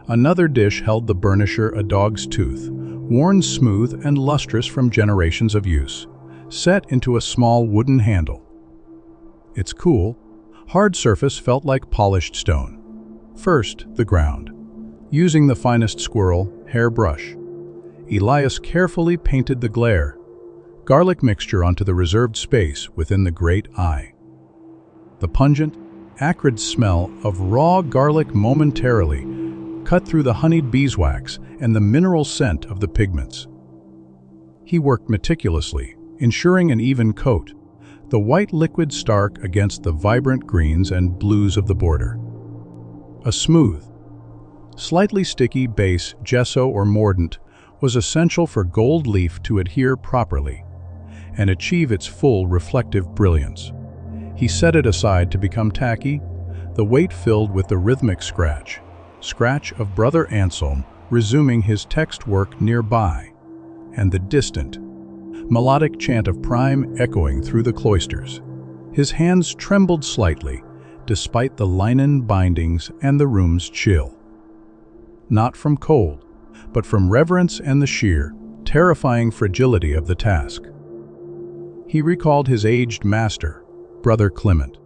Another dish held the burnisher, a dog's tooth, worn smooth and lustrous from generations of use, set into a small wooden handle. Its cool, hard surface felt like polished stone. First, the ground. Using the finest squirrel hair brush, Elias carefully painted the glare, garlic mixture onto the reserved space within the great eye. The pungent, acrid smell of raw garlic momentarily cut through the honeyed beeswax and the mineral scent of the pigments. He worked meticulously, ensuring an even coat, the white liquid stark against the vibrant greens and blues of the border. A smooth, slightly sticky base, gesso or mordant, was essential for gold leaf to adhere properly and achieve its full reflective brilliance. He set it aside to become tacky, the weight filled with the rhythmic scratch of Brother Anselm resuming his text work nearby, and the distant, melodic chant of Prime echoing through the cloisters. His hands trembled slightly, despite the linen bindings and the room's chill. Not from cold, but from reverence and the sheer, terrifying fragility of the task. He recalled his aged master, Brother Clement,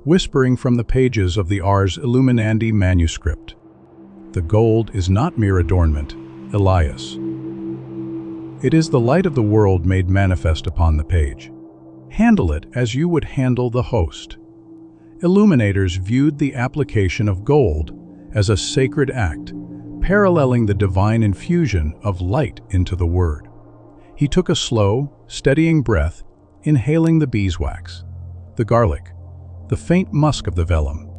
whispering from the pages of the Ars Illuminandi manuscript. The gold is not mere adornment, Elias. It is the light of the world made manifest upon the page. Handle it as you would handle the host. Illuminators viewed the application of gold as a sacred act, paralleling the divine infusion of light into the word. He took a slow, steadying breath, inhaling the beeswax, the garlic, the faint musk of the vellum.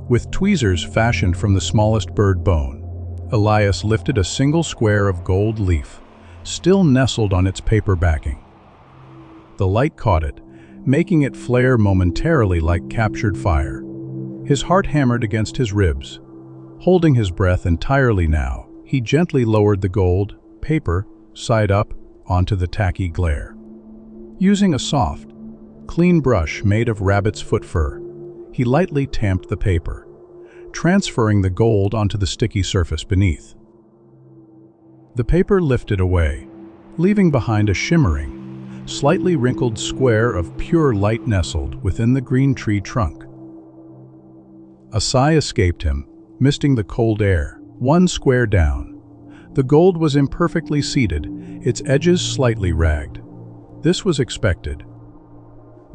With tweezers fashioned from the smallest bird bone, Elias lifted a single square of gold leaf, still nestled on its paper backing. The light caught it, making it flare momentarily like captured fire. His heart hammered against his ribs. Holding his breath entirely now, he gently lowered the gold, paper, side up, onto the tacky glare. Using a soft, clean brush made of rabbit's foot fur, he lightly tamped the paper, transferring the gold onto the sticky surface beneath. The paper lifted away, leaving behind a shimmering, slightly wrinkled square of pure light nestled within the green tree trunk. A sigh escaped him, misting the cold air. One square down. The gold was imperfectly seated, its edges slightly ragged. This was expected.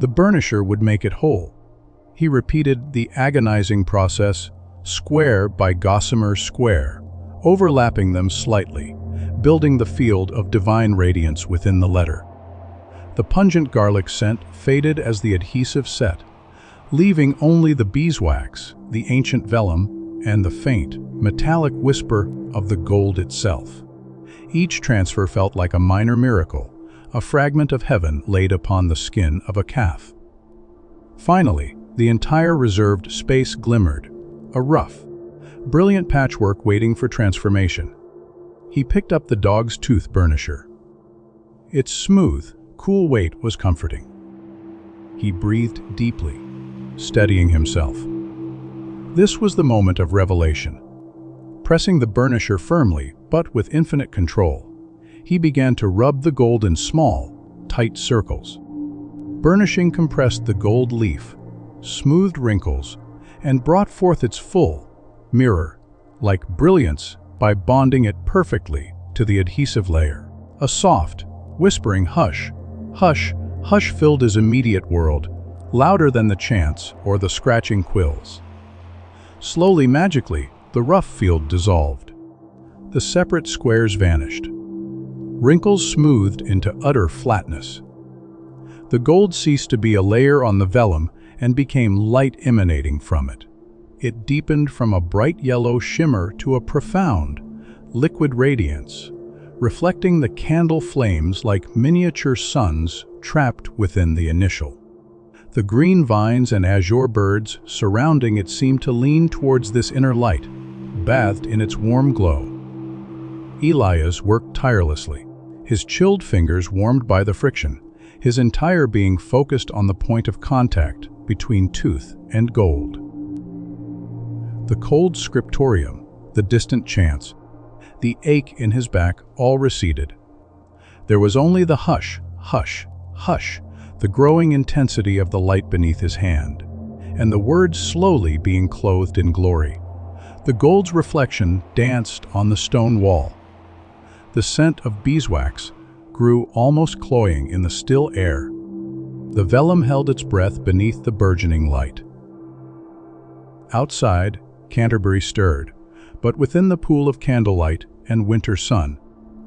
The burnisher would make it whole. He repeated the agonizing process, square by gossamer square, overlapping them slightly, building the field of divine radiance within the letter. The pungent garlic scent faded as the adhesive set, leaving only the beeswax, the ancient vellum, and the faint, metallic whisper of the gold itself. Each transfer felt like a minor miracle, a fragment of heaven laid upon the skin of a calf. Finally, the entire reserved space glimmered, a rough, brilliant patchwork waiting for transformation. He picked up the dog's tooth burnisher. Its smooth, cool weight was comforting. He breathed deeply, steadying himself. This was the moment of revelation. Pressing the burnisher firmly, but with infinite control, he began to rub the gold in small, tight circles. Burnishing compressed the gold leaf, smoothed wrinkles, and brought forth its full, mirror-like brilliance by bonding it perfectly to the adhesive layer. A soft, whispering hush, hush, hush filled his immediate world, louder than the chants or the scratching quills. Slowly, magically, the rough field dissolved. The separate squares vanished. Wrinkles smoothed into utter flatness. The gold ceased to be a layer on the vellum and became light emanating from it. It deepened from a bright yellow shimmer to a profound, liquid radiance, reflecting the candle flames like miniature suns trapped within the initial. The green vines and azure birds surrounding it seemed to lean towards this inner light, bathed in its warm glow. Elias worked tirelessly, his chilled fingers warmed by the friction, his entire being focused on the point of contact between tooth and gold. The cold scriptorium, the distant chants, the ache in his back all receded. There was only the hush, hush, hush, the growing intensity of the light beneath his hand, and the words slowly being clothed in glory. The gold's reflection danced on the stone wall. The scent of beeswax grew almost cloying in the still air. The vellum held its breath beneath the burgeoning light. Outside, Canterbury stirred, but within the pool of candlelight and winter sun,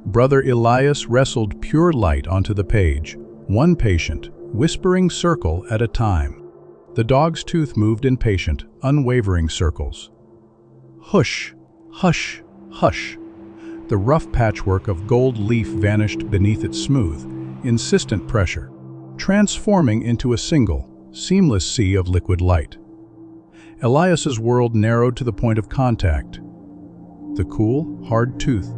Brother Elias wrestled pure light onto the page, one patient, whispering circle at a time. The dog's tooth moved in patient, unwavering circles. Hush, hush, hush. The rough patchwork of gold leaf vanished beneath its smooth, insistent pressure, transforming into a single, seamless sea of liquid light. Elias's world narrowed to the point of contact. The cool, hard tooth,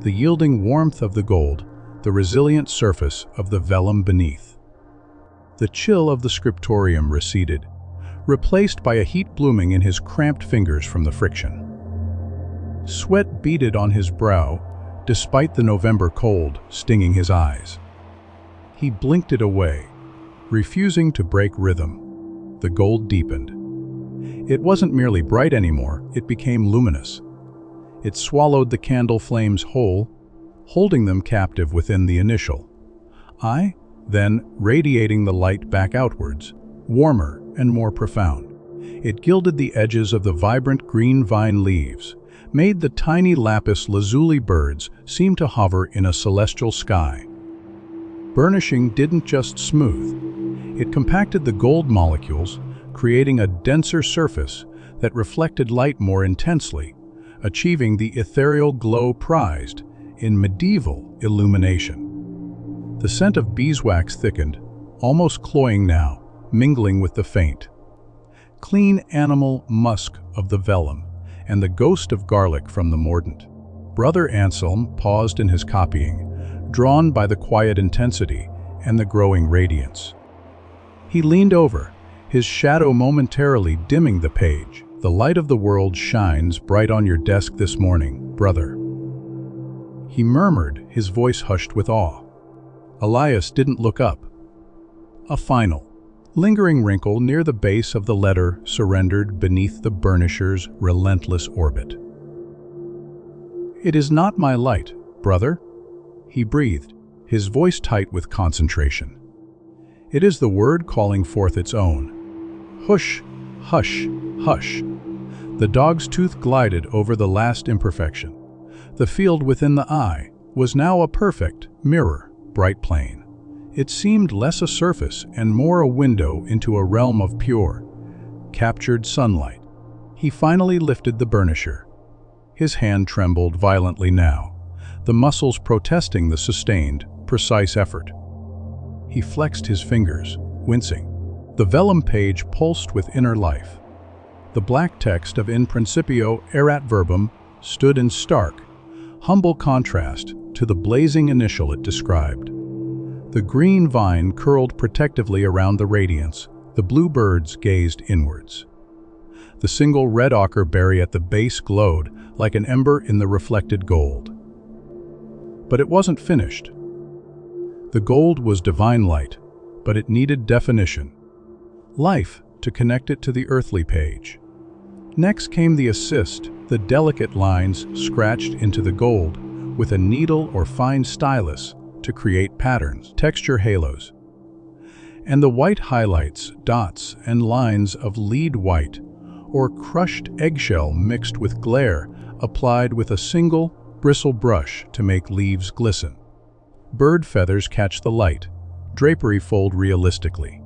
the yielding warmth of the gold, the resilient surface of the vellum beneath. The chill of the scriptorium receded, replaced by a heat blooming in his cramped fingers from the friction. Sweat beaded on his brow, despite the November cold stinging his eyes. He blinked it away, refusing to break rhythm. The gold deepened. It wasn't merely bright anymore, it became luminous. It swallowed the candle flames whole, holding them captive within the initial. Then radiating the light back outwards, warmer and more profound. It gilded the edges of the vibrant green vine leaves, made the tiny lapis lazuli birds seem to hover in a celestial sky. Burnishing didn't just smooth. It compacted the gold molecules, creating a denser surface that reflected light more intensely, achieving the ethereal glow prized in medieval illumination. The scent of beeswax thickened, almost cloying now, mingling with the faint, clean animal musk of the vellum and the ghost of garlic from the mordant. Brother Anselm paused in his copying, drawn by the quiet intensity and the growing radiance. He leaned over, his shadow momentarily dimming the page. The light of the world shines bright on your desk this morning, brother. He murmured, his voice hushed with awe. Elias didn't look up. A final, lingering wrinkle near the base of the letter surrendered beneath the burnisher's relentless orbit. "It is not my light, brother," he breathed, his voice tight with concentration. "It is the word calling forth its own. Hush, hush, hush." The dog's tooth glided over the last imperfection. The field within the eye was now a perfect, mirror, bright plane. It seemed less a surface and more a window into a realm of pure, captured sunlight. He finally lifted the burnisher. His hand trembled violently now, the muscles protesting the sustained, precise effort. He flexed his fingers, wincing. The vellum page pulsed with inner life. The black text of In Principio Erat Verbum stood in stark, humble contrast to the blazing initial it described. The green vine curled protectively around the radiance. The blue birds gazed inwards. The single red ochre berry at the base glowed like an ember in the reflected gold. But it wasn't finished. The gold was divine light, but it needed definition. Life to connect it to the earthly page. Next came the assist, the delicate lines scratched into the gold with a needle or fine stylus to create patterns, texture halos. And the white highlights, dots, and lines of lead white or crushed eggshell mixed with glare applied with a single bristle brush to make leaves glisten. Bird feathers catch the light, drapery fold realistically.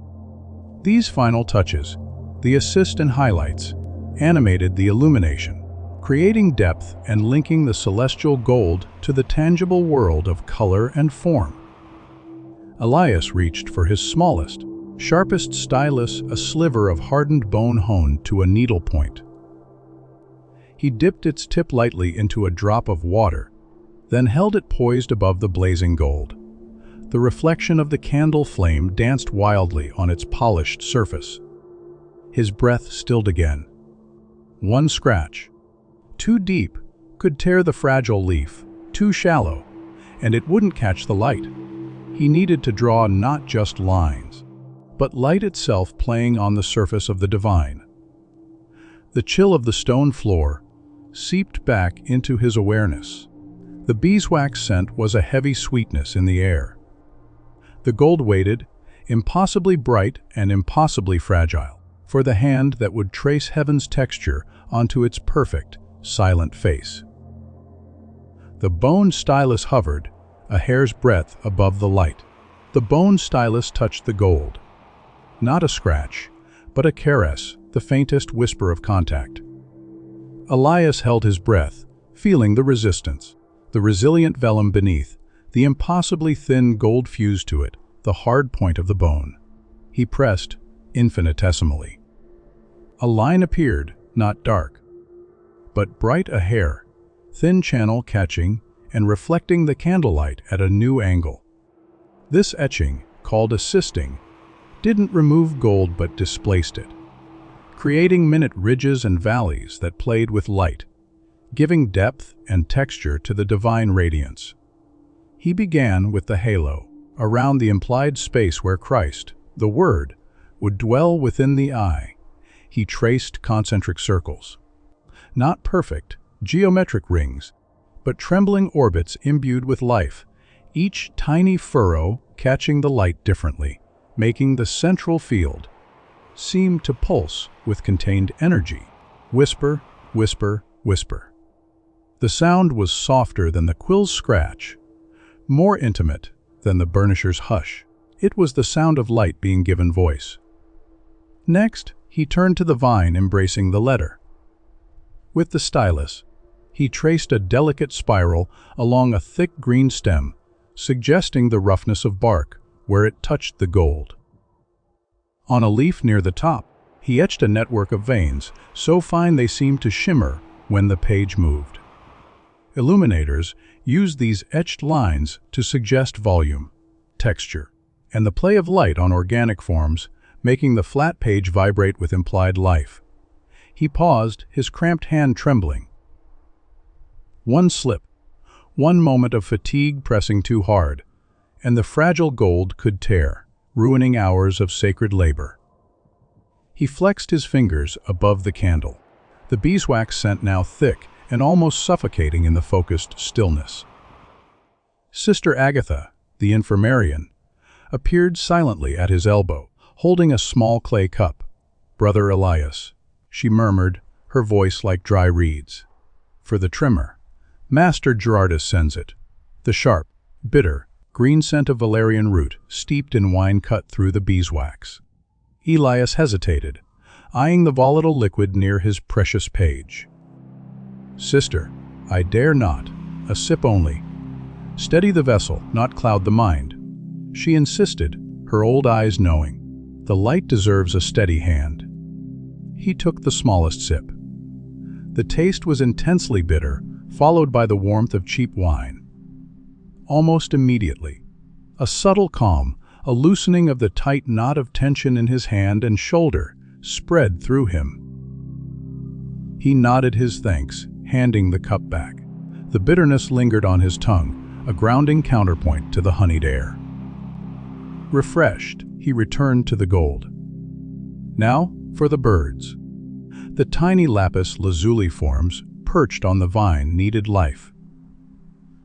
These final touches, the assist and highlights, animated the illumination, creating depth and linking the celestial gold to the tangible world of color and form. Elias reached for his smallest, sharpest stylus, a sliver of hardened bone honed to a needle point. He dipped its tip lightly into a drop of water, then held it poised above the blazing gold. The reflection of the candle flame danced wildly on its polished surface. His breath stilled again. One scratch, too deep, could tear the fragile leaf, too shallow, and it wouldn't catch the light. He needed to draw not just lines, but light itself playing on the surface of the divine. The chill of the stone floor seeped back into his awareness. The beeswax scent was a heavy sweetness in the air. The gold waited, impossibly bright and impossibly fragile, for the hand that would trace heaven's texture onto its perfect, silent face. The bone stylus hovered, a hair's breadth above the light. The bone stylus touched the gold. Not a scratch, but a caress, the faintest whisper of contact. Elias held his breath, feeling the resistance, the resilient vellum beneath, the impossibly thin gold fuse to it, the hard point of the bone. He pressed, infinitesimally. A line appeared, not dark, but bright a hair, thin channel catching and reflecting the candlelight at a new angle. This etching, called assisting, didn't remove gold but displaced it, creating minute ridges and valleys that played with light, giving depth and texture to the divine radiance. He began with the halo, around the implied space where Christ, the Word, would dwell within the eye. He traced concentric circles. Not perfect, geometric rings, but trembling orbits imbued with life, each tiny furrow catching the light differently, making the central field seem to pulse with contained energy. Whisper, whisper, whisper. The sound was softer than the quill's scratch, more intimate than the burnisher's hush. It was the sound of light being given voice. Next, he turned to the vine embracing the letter. With the stylus, he traced a delicate spiral along a thick green stem, suggesting the roughness of bark where it touched the gold. On a leaf near the top, he etched a network of veins, so fine they seemed to shimmer when the page moved. Illuminators used these etched lines to suggest volume, texture, and the play of light on organic forms, making the flat page vibrate with implied life. He paused, his cramped hand trembling. One slip, one moment of fatigue pressing too hard, and the fragile gold could tear, ruining hours of sacred labor. He flexed his fingers above the candle, the beeswax scent now thick and almost suffocating in the focused stillness. Sister Agatha, the infirmarian, appeared silently at his elbow, holding a small clay cup. "Brother Elias," she murmured, her voice like dry reeds. "For the trimmer. Master Gerardus sends it." The sharp, bitter, green scent of valerian root steeped in wine cut through the beeswax. Elias hesitated, eyeing the volatile liquid near his precious page. "Sister, I dare not. A sip only. Steady the vessel, not cloud the mind," she insisted, her old eyes knowing. The light deserves a steady hand. He took the smallest sip. The taste was intensely bitter, followed by the warmth of cheap wine. Almost immediately, a subtle calm, a loosening of the tight knot of tension in his hand and shoulder, spread through him. He nodded his thanks, handing the cup back. The bitterness lingered on his tongue, a grounding counterpoint to the honeyed air. Refreshed, he returned to the gold. Now for the birds. The tiny lapis lazuli forms, perched on the vine, needed life.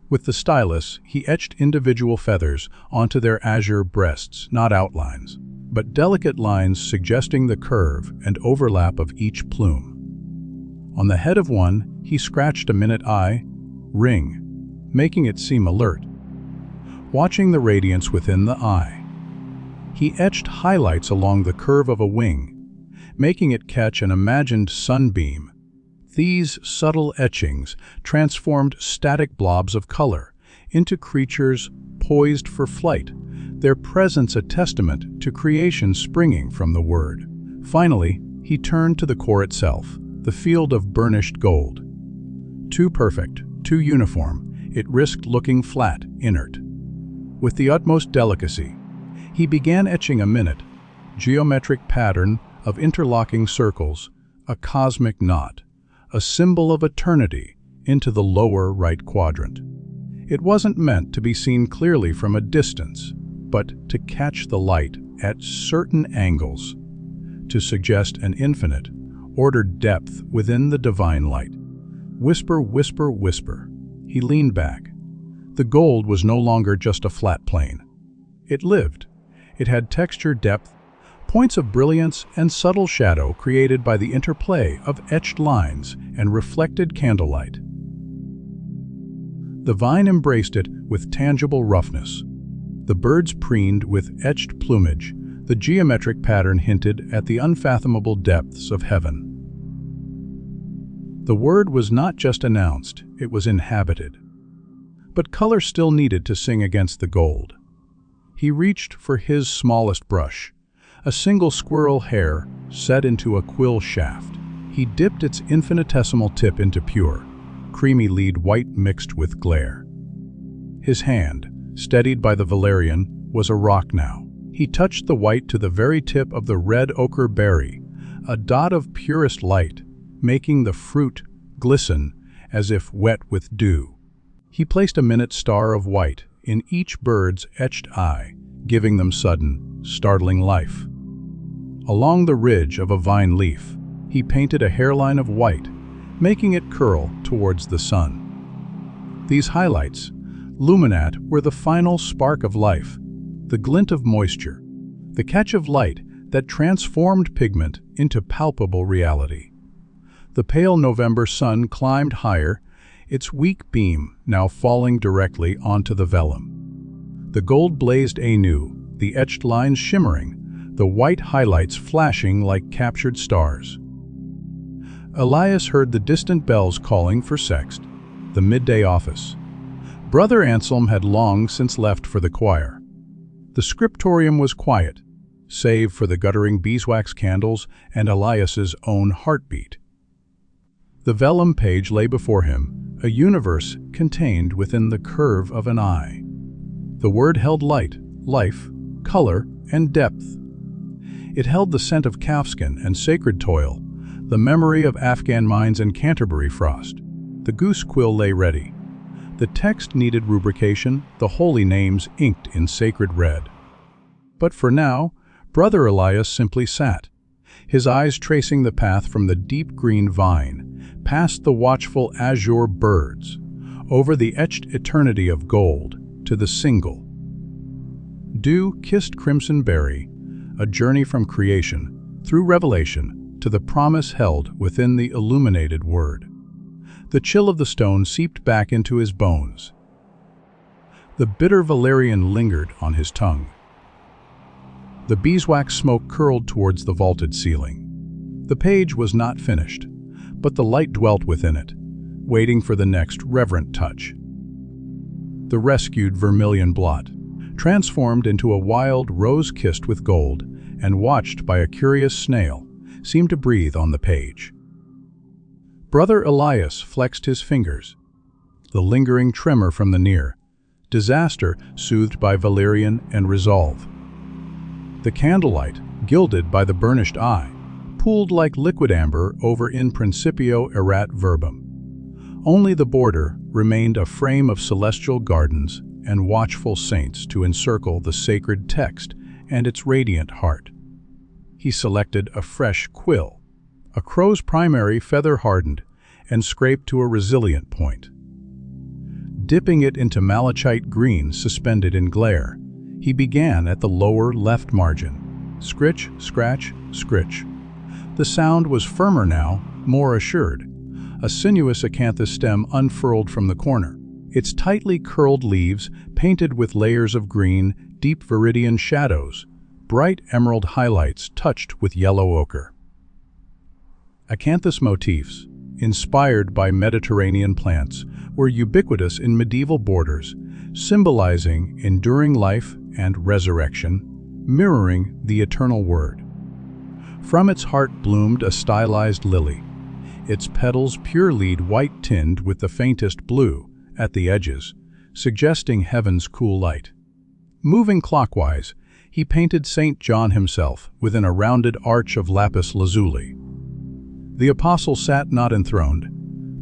With the stylus, he etched individual feathers onto their azure breasts, not outlines, but delicate lines suggesting the curve and overlap of each plume. On the head of one, he scratched a minute eye ring, making it seem alert, watching the radiance within the eye. He etched highlights along the curve of a wing, making it catch an imagined sunbeam. These subtle etchings transformed static blobs of color into creatures poised for flight, their presence a testament to creation springing from the word. Finally, he turned to the core itself, the field of burnished gold. Too perfect, too uniform, it risked looking flat, inert. With the utmost delicacy, he began etching a minute, geometric pattern of interlocking circles, a cosmic knot, a symbol of eternity, into the lower right quadrant. It wasn't meant to be seen clearly from a distance, but to catch the light at certain angles, to suggest an infinite, ordered depth within the divine light. Whisper, whisper, whisper. He leaned back. The gold was no longer just a flat plane. It lived. It had texture, depth, points of brilliance, and subtle shadow created by the interplay of etched lines and reflected candlelight. The vine embraced it with tangible roughness. The birds preened with etched plumage. The geometric pattern hinted at the unfathomable depths of heaven. The word was not just announced, it was inhabited. But color still needed to sing against the gold. He reached for his smallest brush, a single squirrel hair set into a quill shaft. He dipped its infinitesimal tip into pure, creamy lead white mixed with glare. His hand, steadied by the valerian, was a rock now. He touched the white to the very tip of the red ochre berry, a dot of purest light, making the fruit glisten as if wet with dew. He placed a minute star of white in each bird's etched eye, giving them sudden, startling life. Along the ridge of a vine leaf, he painted a hairline of white, making it curl towards the sun. These highlights, luminat, were the final spark of life, the glint of moisture, the catch of light that transformed pigment into palpable reality. The pale November sun climbed higher, its weak beam now falling directly onto the vellum. The gold blazed anew, the etched lines shimmering, the white highlights flashing like captured stars. Elias heard the distant bells calling for sext, the midday office. Brother Anselm had long since left for the choir. The scriptorium was quiet, save for the guttering beeswax candles and Elias's own heartbeat. The vellum page lay before him, a universe contained within the curve of an eye. The word held light, life, color, and depth. It held the scent of calfskin and sacred toil, the memory of Afghan mines and Canterbury frost. The goose quill lay ready, The text needed rubrication, the holy names inked in sacred red. But for now, Brother Elias simply sat, his eyes tracing the path from the deep green vine, past the watchful azure birds, over the etched eternity of gold, to the single, dew-kissed crimson berry, a journey from creation, through revelation, to the promise held within the illuminated word. The chill of the stone seeped back into his bones. The bitter valerian lingered on his tongue. The beeswax smoke curled towards the vaulted ceiling. The page was not finished, but the light dwelt within it, waiting for the next reverent touch. The rescued vermilion blot, transformed into a wild rose kissed with gold and watched by a curious snail, seemed to breathe on the page. Brother Elias flexed his fingers, the lingering tremor from the near, disaster soothed by valerian and resolve. The candlelight, gilded by the burnished eye, pooled like liquid amber over in principio erat verbum. Only the border remained a frame of celestial gardens and watchful saints to encircle the sacred text and its radiant heart. He selected a fresh quill, a crow's primary feather hardened and scraped to a resilient point. Dipping it into malachite green suspended in glare, he began at the lower left margin. Scritch, scratch, scritch. The sound was firmer now, more assured. A sinuous acanthus stem unfurled from the corner, its tightly curled leaves painted with layers of green, deep viridian shadows, bright emerald highlights touched with yellow ochre. Acanthus motifs, inspired by Mediterranean plants, were ubiquitous in medieval borders, symbolizing enduring life and resurrection, mirroring the eternal word. From its heart bloomed a stylized lily, its petals pure lead white tinged with the faintest blue at the edges, suggesting heaven's cool light. Moving clockwise, he painted St. John himself within a rounded arch of lapis lazuli. The apostle sat not enthroned,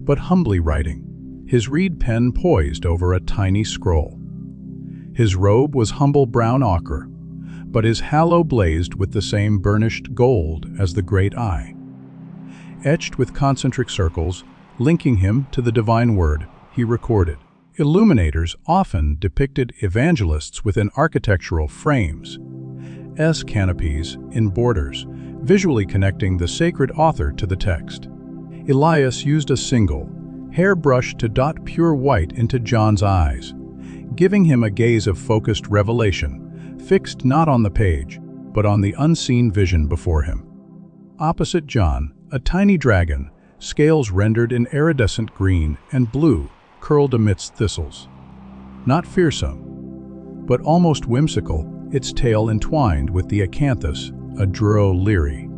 but humbly writing, his reed pen poised over a tiny scroll. His robe was humble brown ochre, but his halo blazed with the same burnished gold as the great eye. Etched with concentric circles, linking him to the divine word, he recorded. Illuminators often depicted evangelists within architectural frames, canopies in borders, visually connecting the sacred author to the text. Elias used a single, hairbrush to dot pure white into John's eyes, giving him a gaze of focused revelation, fixed not on the page, but on the unseen vision before him. Opposite John, a tiny dragon, scales rendered in iridescent green and blue, curled amidst thistles. Not fearsome, but almost whimsical, its tail entwined with the acanthus, a duro lyri,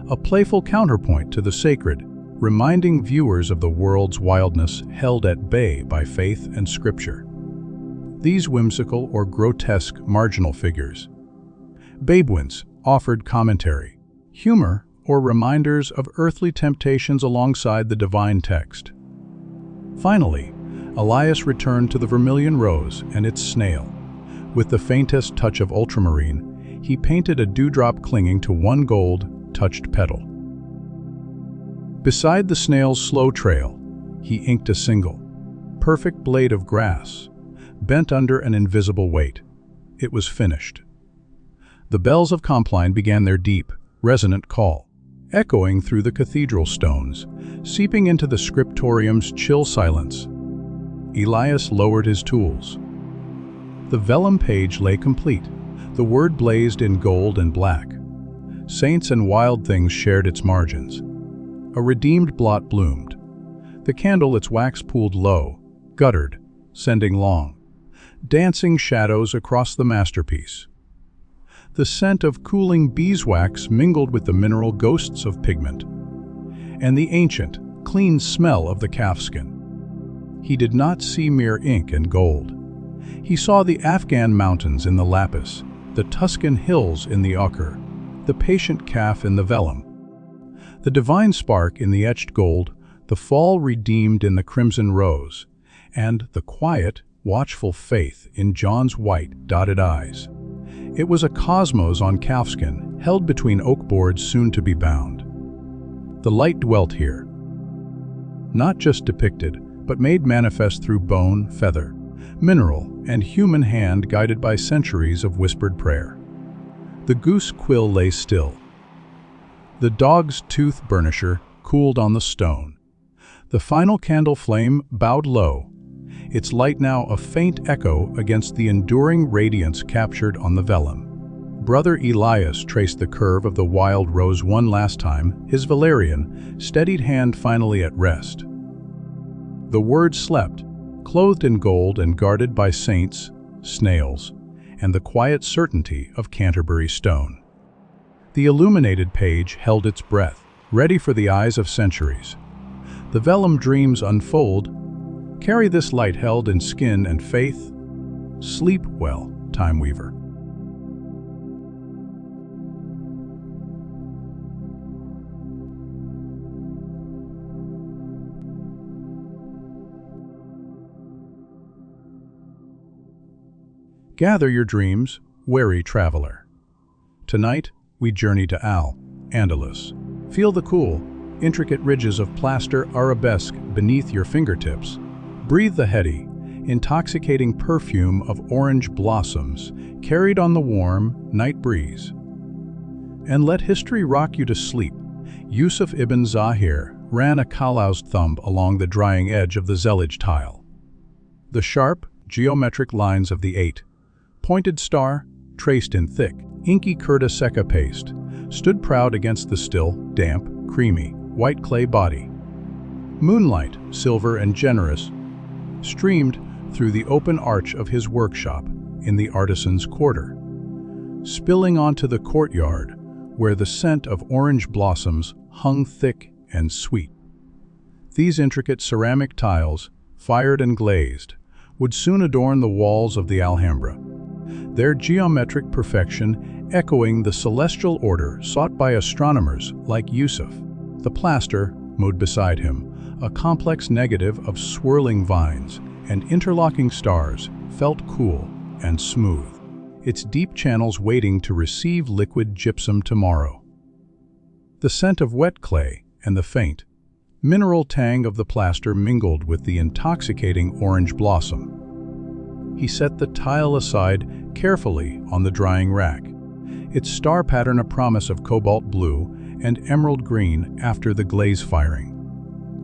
a playful counterpoint to the sacred, reminding viewers of the world's wildness held at bay by faith and scripture. These whimsical or grotesque marginal figures, babewins, offered commentary, humor, or reminders of earthly temptations alongside the divine text. Finally, Elias returned to the vermilion rose and its snail. With the faintest touch of ultramarine, he painted a dewdrop clinging to one gold-touched petal. Beside the snail's slow trail, he inked a single, perfect blade of grass, bent under an invisible weight. It was finished. The bells of Compline began their deep, resonant call, echoing through the cathedral stones, seeping into the scriptorium's chill silence. Elias lowered his tools. The vellum page lay complete. The word blazed in gold and black. Saints and wild things shared its margins. A redeemed blot bloomed. The candle, its wax pooled low, guttered, sending long, dancing shadows across the masterpiece. The scent of cooling beeswax mingled with the mineral ghosts of pigment, and the ancient, clean smell of the calfskin. He did not see mere ink and gold. He saw the Afghan mountains in the lapis, the Tuscan hills in the ochre, the patient calf in the vellum, the divine spark in the etched gold, the fall redeemed in the crimson rose, and the quiet, watchful faith in John's white, dotted eyes. It was a cosmos on calfskin, held between oak boards soon to be bound. The light dwelt here, not just depicted, but made manifest through bone, feather, mineral, and human hand guided by centuries of whispered prayer. The goose quill lay still. The dog's tooth burnisher cooled on the stone. The final candle flame bowed low, its light now a faint echo against the enduring radiance captured on the vellum. Brother Elias traced the curve of the wild rose one last time, his Valerian, steadied hand finally at rest. The Word slept, clothed in gold and guarded by saints, snails, and the quiet certainty of Canterbury stone. The illuminated page held its breath, ready for the eyes of centuries. The vellum dreams unfold. Carry this light held in skin and faith. Sleep well, time weaver. Gather your dreams, wary traveler. Tonight, we journey to Al-Andalus. Feel the cool, intricate ridges of plaster arabesque beneath your fingertips. Breathe the heady, intoxicating perfume of orange blossoms carried on the warm night breeze. And let history rock you to sleep. Yusuf ibn Zahir ran a calloused thumb along the drying edge of the zellige tile. The sharp, geometric lines of the eight-pointed star, traced in thick, inky curta seca paste, stood proud against the still, damp, creamy, white clay body. Moonlight, silver and generous, streamed through the open arch of his workshop in the artisan's quarter, spilling onto the courtyard where the scent of orange blossoms hung thick and sweet. These intricate ceramic tiles, fired and glazed, would soon adorn the walls of the Alhambra, their geometric perfection echoing the celestial order sought by astronomers like Yusuf. The plaster, moved beside him, a complex negative of swirling vines and interlocking stars, felt cool and smooth, its deep channels waiting to receive liquid gypsum tomorrow. The scent of wet clay and the faint, mineral tang of the plaster mingled with the intoxicating orange blossom. He set the tile aside carefully on the drying rack, its star pattern a promise of cobalt blue and emerald green after the glaze firing.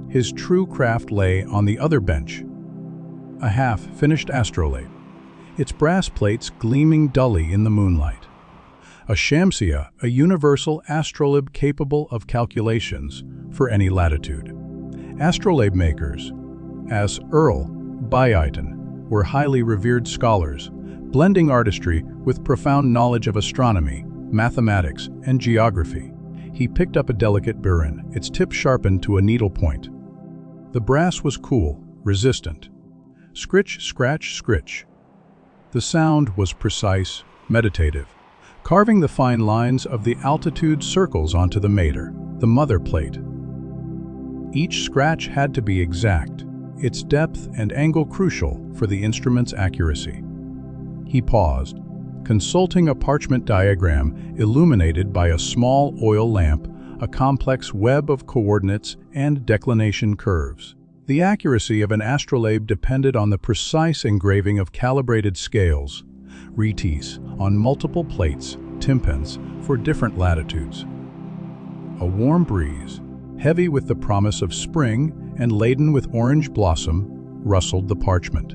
His true craft lay on the other bench, a half-finished astrolabe, its brass plates gleaming dully in the moonlight. A shamsia, a universal astrolabe capable of calculations for any latitude. Astrolabe makers, as Earl Bayton, were highly revered scholars, blending artistry with profound knowledge of astronomy, mathematics, and geography. He picked up a delicate burin, its tip sharpened to a needlepoint. The brass was cool, resistant. Scritch, scratch, scritch. The sound was precise, meditative, carving the fine lines of the altitude circles onto the mater, the mother plate. Each scratch had to be exact, its depth and angle crucial for the instrument's accuracy. He paused, consulting a parchment diagram illuminated by a small oil lamp, a complex web of coordinates and declination curves. The accuracy of an astrolabe depended on the precise engraving of calibrated scales, retis on multiple plates, tympans for different latitudes. A warm breeze, heavy with the promise of spring and laden with orange blossom, rustled the parchment.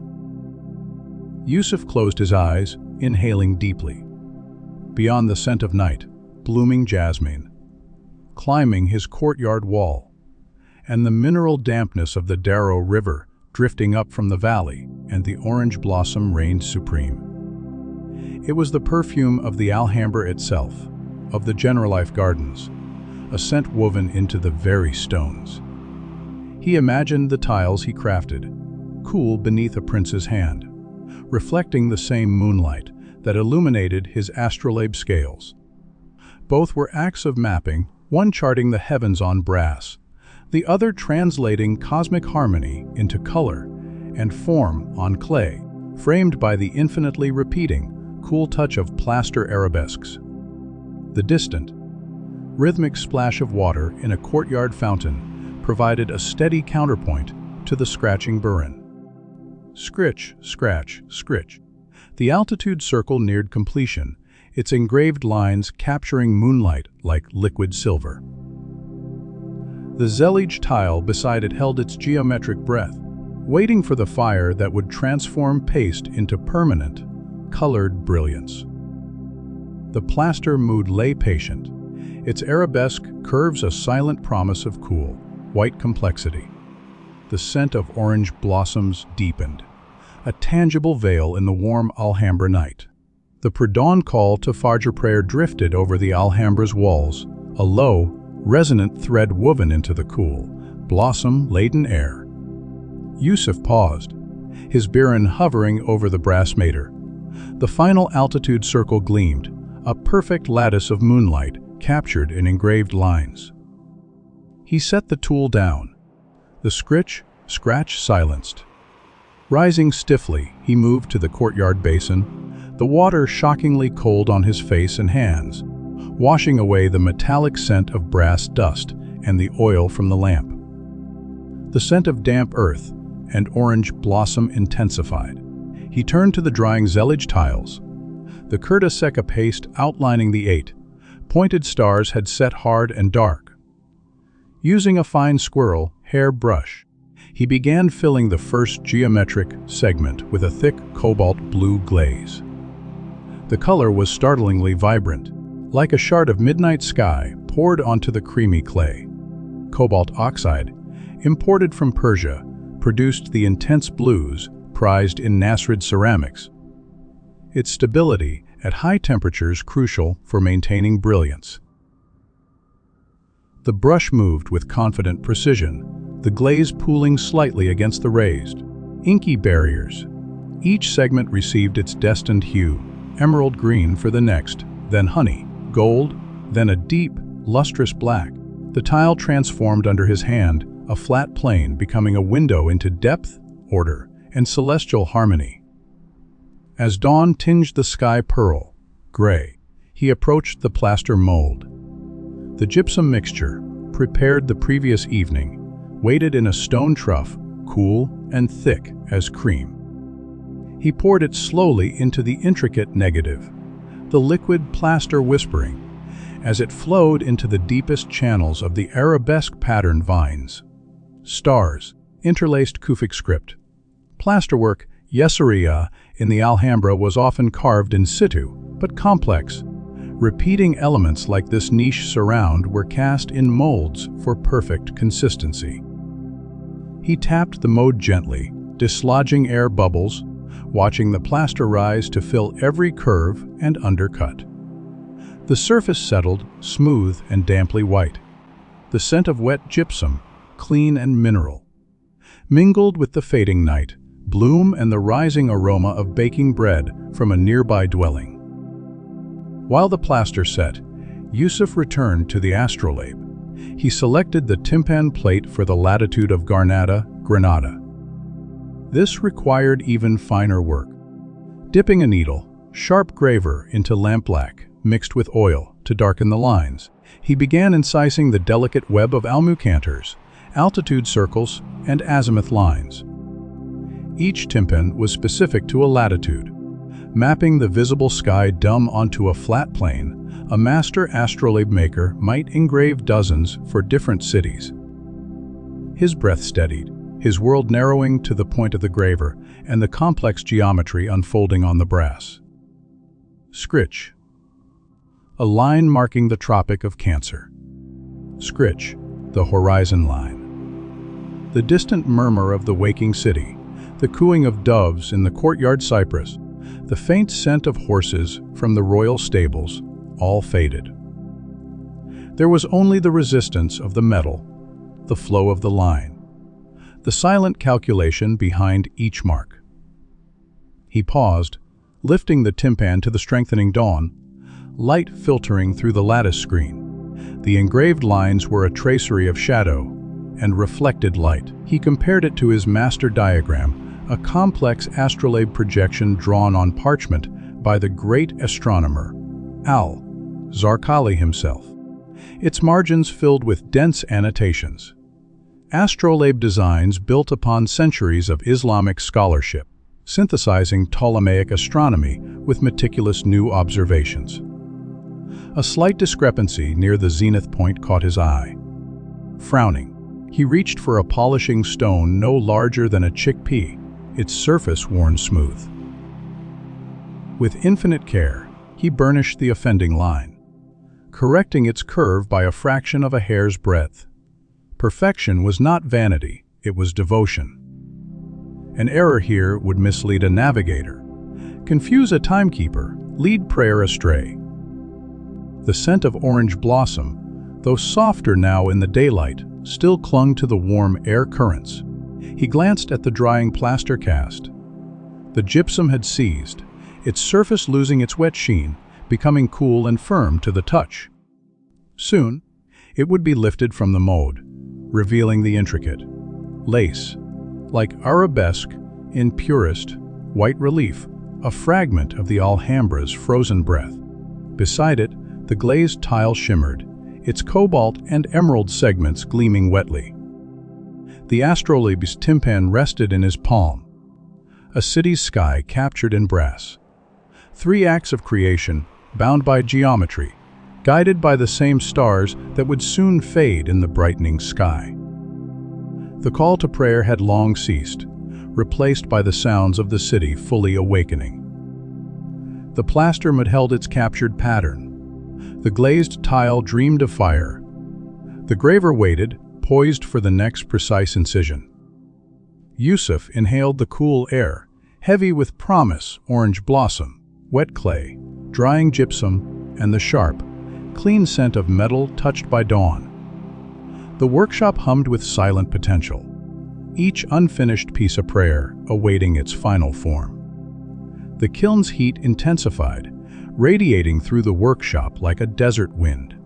Yusuf closed his eyes, inhaling deeply. Beyond the scent of night, blooming jasmine, climbing his courtyard wall, and the mineral dampness of the Darrow River drifting up from the valley, and the orange blossom reigned supreme. It was the perfume of the Alhambra itself, of the Generalife Gardens, a scent woven into the very stones. He imagined the tiles he crafted, cool beneath a prince's hand, reflecting the same moonlight that illuminated his astrolabe scales. Both were acts of mapping, one charting the heavens on brass, the other translating cosmic harmony into color and form on clay, framed by the infinitely repeating, cool touch of plaster arabesques. The distant, rhythmic splash of water in a courtyard fountain provided a steady counterpoint to the scratching burin. Scritch, scratch, scritch. The altitude circle neared completion, its engraved lines capturing moonlight like liquid silver. The Zelig tile beside it held its geometric breath, waiting for the fire that would transform paste into permanent, colored brilliance. The plaster mood lay patient, its arabesque curves a silent promise of cool, white complexity. The scent of orange blossoms deepened, a tangible veil in the warm Alhambra night. The pre-dawn call to Fajr prayer drifted over the Alhambra's walls, a low, resonant thread woven into the cool, blossom-laden air. Yusuf paused, his birin hovering over the brass mater. The final altitude circle gleamed, a perfect lattice of moonlight captured in engraved lines. He set the tool down, the scratch silenced. Rising stiffly, he moved to the courtyard basin, the water shockingly cold on his face and hands, washing away the metallic scent of brass dust and the oil from the lamp. The scent of damp earth and orange blossom intensified. He turned to the drying Zelig tiles. The Kurta Seka paste outlining the 8 pointed stars had set hard and dark. Using a fine squirrel hair brush, he began filling the first geometric segment with a thick cobalt blue glaze. The color was startlingly vibrant, like a shard of midnight sky poured onto the creamy clay. Cobalt oxide, imported from Persia, produced the intense blues prized in Nasrid ceramics. Its stability at high temperatures crucial for maintaining brilliance. The brush moved with confident precision, the glaze pooling slightly against the raised, inky barriers. Each segment received its destined hue, emerald green for the next, then honey, gold, then a deep, lustrous black. The tile transformed under his hand, a flat plane becoming a window into depth, order, and celestial harmony. As dawn tinged the sky pearl, gray, he approached the plaster mold. The gypsum mixture, prepared the previous evening, waited in a stone trough, cool and thick as cream. He poured it slowly into the intricate negative, the liquid plaster whispering, as it flowed into the deepest channels of the arabesque pattern vines. Stars, interlaced Kufic script. Plasterwork, Yesseria, in the Alhambra was often carved in situ, but complex. Repeating elements like this niche surround were cast in molds for perfect consistency. He tapped the mold gently, dislodging air bubbles, watching the plaster rise to fill every curve and undercut. The surface settled, smooth and damply white. The scent of wet gypsum, clean and mineral, mingled with the fading night, bloom and the rising aroma of baking bread from a nearby dwelling. While the plaster set, Yusuf returned to the astrolabe. He selected the tympan plate for the latitude of Granada. This required even finer work. Dipping a needle, sharp graver, into lampblack, mixed with oil to darken the lines, he began incising the delicate web of almucantars, altitude circles, and azimuth lines. Each tympan was specific to a latitude. Mapping the visible sky dome onto a flat plane, a master astrolabe maker might engrave dozens for different cities. His breath steadied, his world narrowing to the point of the graver and the complex geometry unfolding on the brass. Scritch. A line marking the Tropic of Cancer. Scritch, the horizon line. The distant murmur of the waking city, the cooing of doves in the courtyard cypress, the faint scent of horses from the royal stables, all faded. There was only the resistance of the metal, the flow of the line, the silent calculation behind each mark. He paused, lifting the tympan to the strengthening dawn, light filtering through the lattice screen. The engraved lines were a tracery of shadow and reflected light. He compared it to his master diagram, a complex astrolabe projection drawn on parchment by the great astronomer Al-Zarqali himself, its margins filled with dense annotations. Astrolabe designs built upon centuries of Islamic scholarship, synthesizing Ptolemaic astronomy with meticulous new observations. A slight discrepancy near the zenith point caught his eye. Frowning, he reached for a polishing stone no larger than a chickpea, its surface worn smooth. With infinite care, he burnished the offending line, correcting its curve by a fraction of a hair's breadth. Perfection was not vanity, it was devotion. An error here would mislead a navigator, confuse a timekeeper, lead prayer astray. The scent of orange blossom, though softer now in the daylight, still clung to the warm air currents. He glanced at the drying plaster cast. The gypsum had seized, its surface losing its wet sheen, becoming cool and firm to the touch. Soon, it would be lifted from the mold, revealing the intricate lace, like arabesque in purest white relief, a fragment of the Alhambra's frozen breath. Beside it, the glazed tile shimmered, its cobalt and emerald segments gleaming wetly. The astrolabe's tympan rested in his palm, a city's sky captured in brass. 3 acts of creation, bound by geometry, guided by the same stars that would soon fade in the brightening sky. The call to prayer had long ceased, replaced by the sounds of the city fully awakening. The plaster had held its captured pattern. The glazed tile dreamed of fire. The graver waited, poised for the next precise incision. Yusuf inhaled the cool air, heavy with promise, orange blossom, wet clay, drying gypsum, and the sharp, clean scent of metal touched by dawn. The workshop hummed with silent potential, each unfinished piece of prayer awaiting its final form. The kiln's heat intensified, radiating through the workshop like a desert wind.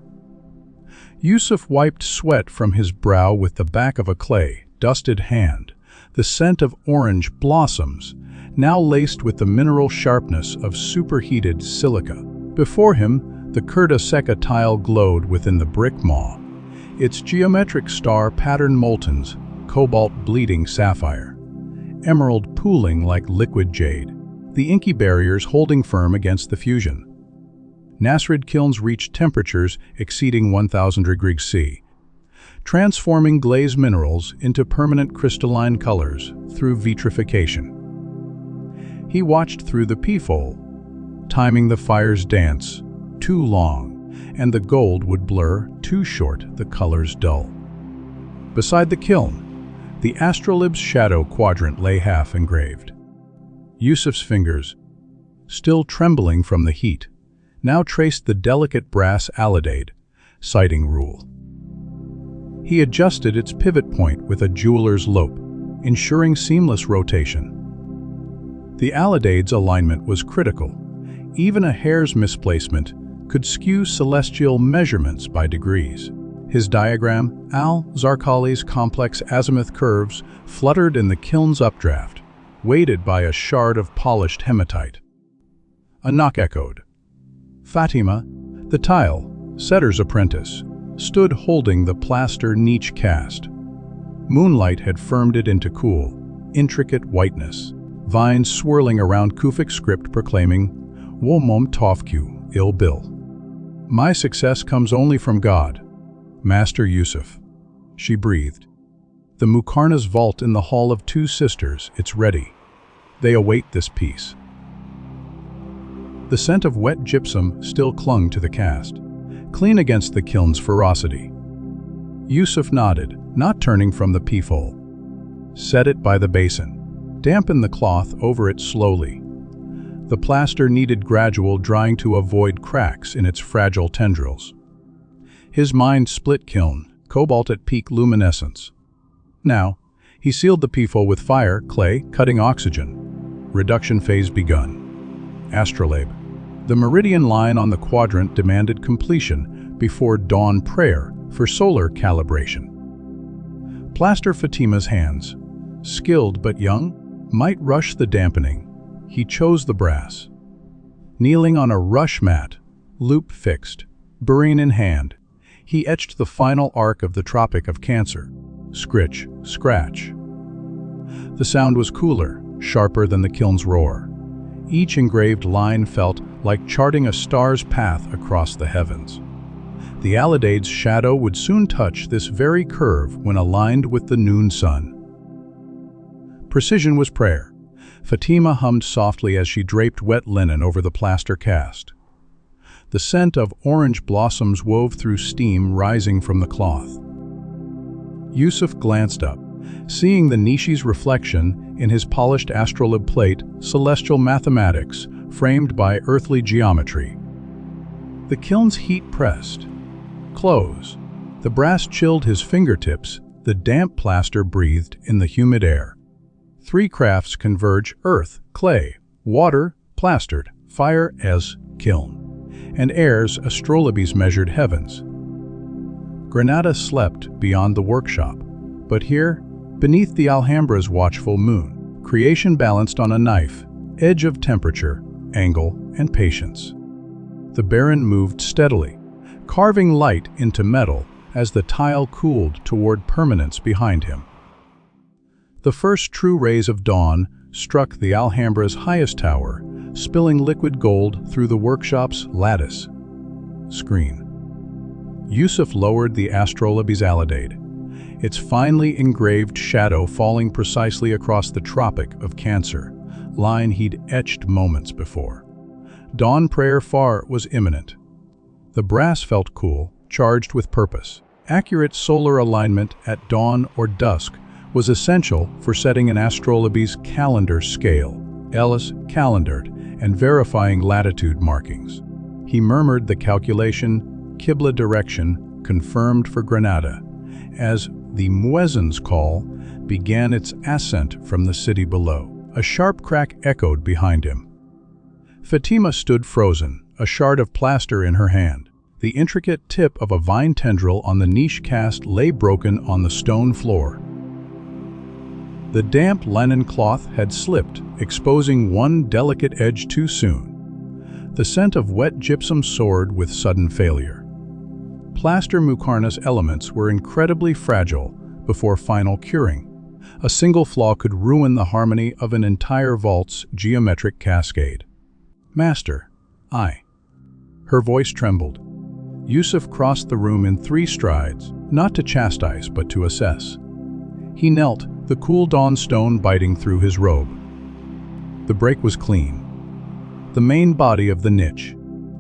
Yusuf wiped sweat from his brow with the back of a clay, dusted hand, the scent of orange blossoms, now laced with the mineral sharpness of superheated silica. Before him, the Kurta Seka tile glowed within the brick maw, its geometric star pattern moltens, cobalt bleeding sapphire, emerald pooling like liquid jade, the inky barriers holding firm against the fusion. Nasrid kilns reached temperatures exceeding 1,000 degrees C, transforming glazed minerals into permanent crystalline colors through vitrification. He watched through the peephole, timing the fire's dance, too long, and the gold would blur, too short, the colors dull. Beside the kiln, the astrolabe's shadow quadrant lay half engraved. Yusuf's fingers, still trembling from the heat, now traced the delicate brass alidade, citing rule. He adjusted its pivot point with a jeweler's lope, ensuring seamless rotation. The alidade's alignment was critical. Even a hair's misplacement could skew celestial measurements by degrees. His diagram, Al-Zarqali's complex azimuth curves, fluttered in the kiln's updraft, weighted by a shard of polished hematite. A knock echoed. Fatima, the tile setter's apprentice, stood holding the plaster niche cast. Moonlight had firmed it into cool, intricate whiteness, vines swirling around Kufic script proclaiming, "Womom Tofku, Il Bil." "My success comes only from God, Master Yusuf," she breathed. "The Mukarna's vault in the Hall of Two Sisters, it's ready. They await this piece." The scent of wet gypsum still clung to the cast, clean against the kiln's ferocity. Yusuf nodded, not turning from the peephole. Set it by the basin. Dampen the cloth over it slowly. The plaster needed gradual drying to avoid cracks in its fragile tendrils. His mind split kiln, cobalt at peak luminescence. Now, he sealed the peephole with fire, clay, cutting oxygen. Reduction phase begun. Astrolabe. The meridian line on the quadrant demanded completion before dawn prayer for solar calibration. Plaster Fatima's hands, skilled but young, might rush the dampening, he chose the brass. Kneeling on a rush mat, loop fixed, bureen in hand, he etched the final arc of the Tropic of Cancer. Scritch, scratch. The sound was cooler, sharper than the kiln's roar. Each engraved line felt like charting a star's path across the heavens. The Alhambre's shadow would soon touch this very curve when aligned with the noon sun. Precision was prayer. Fatima hummed softly as she draped wet linen over the plaster cast. The scent of orange blossoms wove through steam rising from the cloth. Yusuf glanced up, seeing the Nishi's reflection in his polished astrolabe plate, celestial mathematics, framed by earthly geometry. The kiln's heat pressed. Close. The brass chilled his fingertips, the damp plaster breathed in the humid air. Three crafts converge: earth, clay, water, plastered, fire as kiln, and air's astrolabes measured heavens. Granada slept beyond the workshop, but here, beneath the Alhambra's watchful moon, creation balanced on a knife, edge of temperature, angle, and patience. The Baron moved steadily, carving light into metal as the tile cooled toward permanence behind him. The first true rays of dawn struck the Alhambra's highest tower, spilling liquid gold through the workshop's lattice screen. Yusuf lowered the astrolabe's alidade, its finely engraved shadow falling precisely across the Tropic of Cancer, line he'd etched moments before. Dawn prayer far was imminent. The brass felt cool, charged with purpose. Accurate solar alignment at dawn or dusk was essential for setting an astrolabe's calendar scale, Ellis calendared, and verifying latitude markings. He murmured the calculation, Qibla direction, confirmed for Granada, as the muezzin's call began its ascent from the city below. A sharp crack echoed behind him. Fatima stood frozen, a shard of plaster in her hand. The intricate tip of a vine tendril on the niche cast lay broken on the stone floor. The damp linen cloth had slipped, exposing one delicate edge too soon. The scent of wet gypsum soared with sudden failure. Plaster muqarnas elements were incredibly fragile before final curing. A single flaw could ruin the harmony of an entire vault's geometric cascade. "Master, I." Her voice trembled. Yusuf crossed the room in 3 strides, not to chastise but to assess. He knelt, the cool dawn stone biting through his robe. The break was clean. The main body of the niche,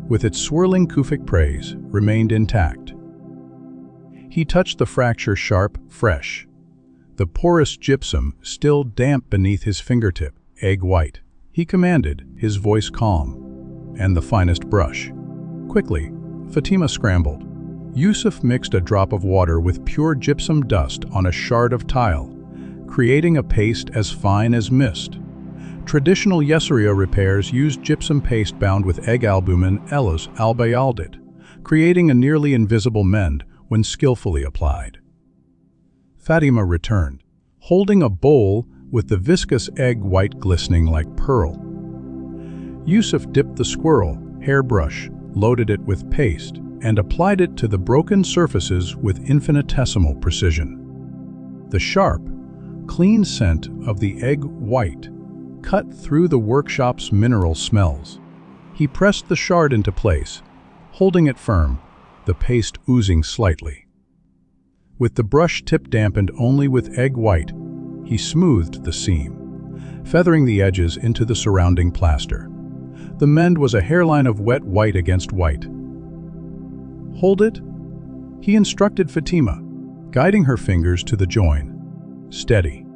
with its swirling Kufic praise, remained intact. He touched the fracture sharp, fresh. The porous gypsum still damp beneath his fingertip, egg white. He commanded, his voice calm. "And the finest brush." Quickly, Fatima scrambled. Yusuf mixed a drop of water with pure gypsum dust on a shard of tile, creating a paste as fine as mist. Traditional yeseria repairs used gypsum paste bound with egg albumin Elos albayaldit, creating a nearly invisible mend when skillfully applied. Fatima returned, holding a bowl with the viscous egg white glistening like pearl. Yusuf dipped the squirrel, hairbrush, loaded it with paste, and applied it to the broken surfaces with infinitesimal precision. The sharp, clean scent of the egg white cut through the workshop's mineral smells. He pressed the shard into place, holding it firm, the paste oozing slightly. With the brush tip dampened only with egg white, he smoothed the seam, feathering the edges into the surrounding plaster. The mend was a hairline of wet white against white. "Hold it," he instructed Fatima, guiding her fingers to the join. "Steady.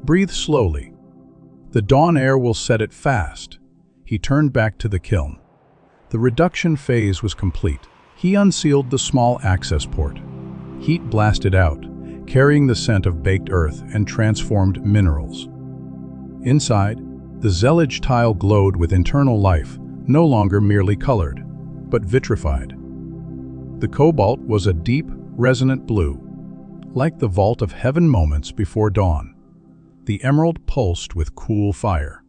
Breathe slowly. The dawn air will set it fast." He turned back to the kiln. The reduction phase was complete. He unsealed the small access port. Heat blasted out, carrying the scent of baked earth and transformed minerals. Inside, the zellige tile glowed with internal life, no longer merely colored, but vitrified. The cobalt was a deep, resonant blue, like the vault of heaven moments before dawn. The emerald pulsed with cool fire.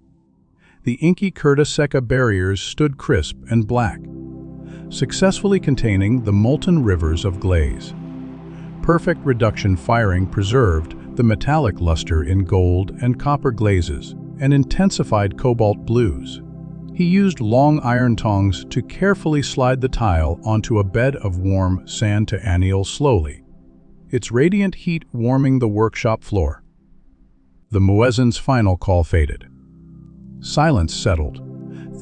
The inky curta seca barriers stood crisp and black, successfully containing the molten rivers of glaze. Perfect reduction firing preserved the metallic luster in gold and copper glazes and intensified cobalt blues. He used long iron tongs to carefully slide the tile onto a bed of warm sand to anneal slowly, its radiant heat warming the workshop floor. The muezzin's final call faded. Silence settled,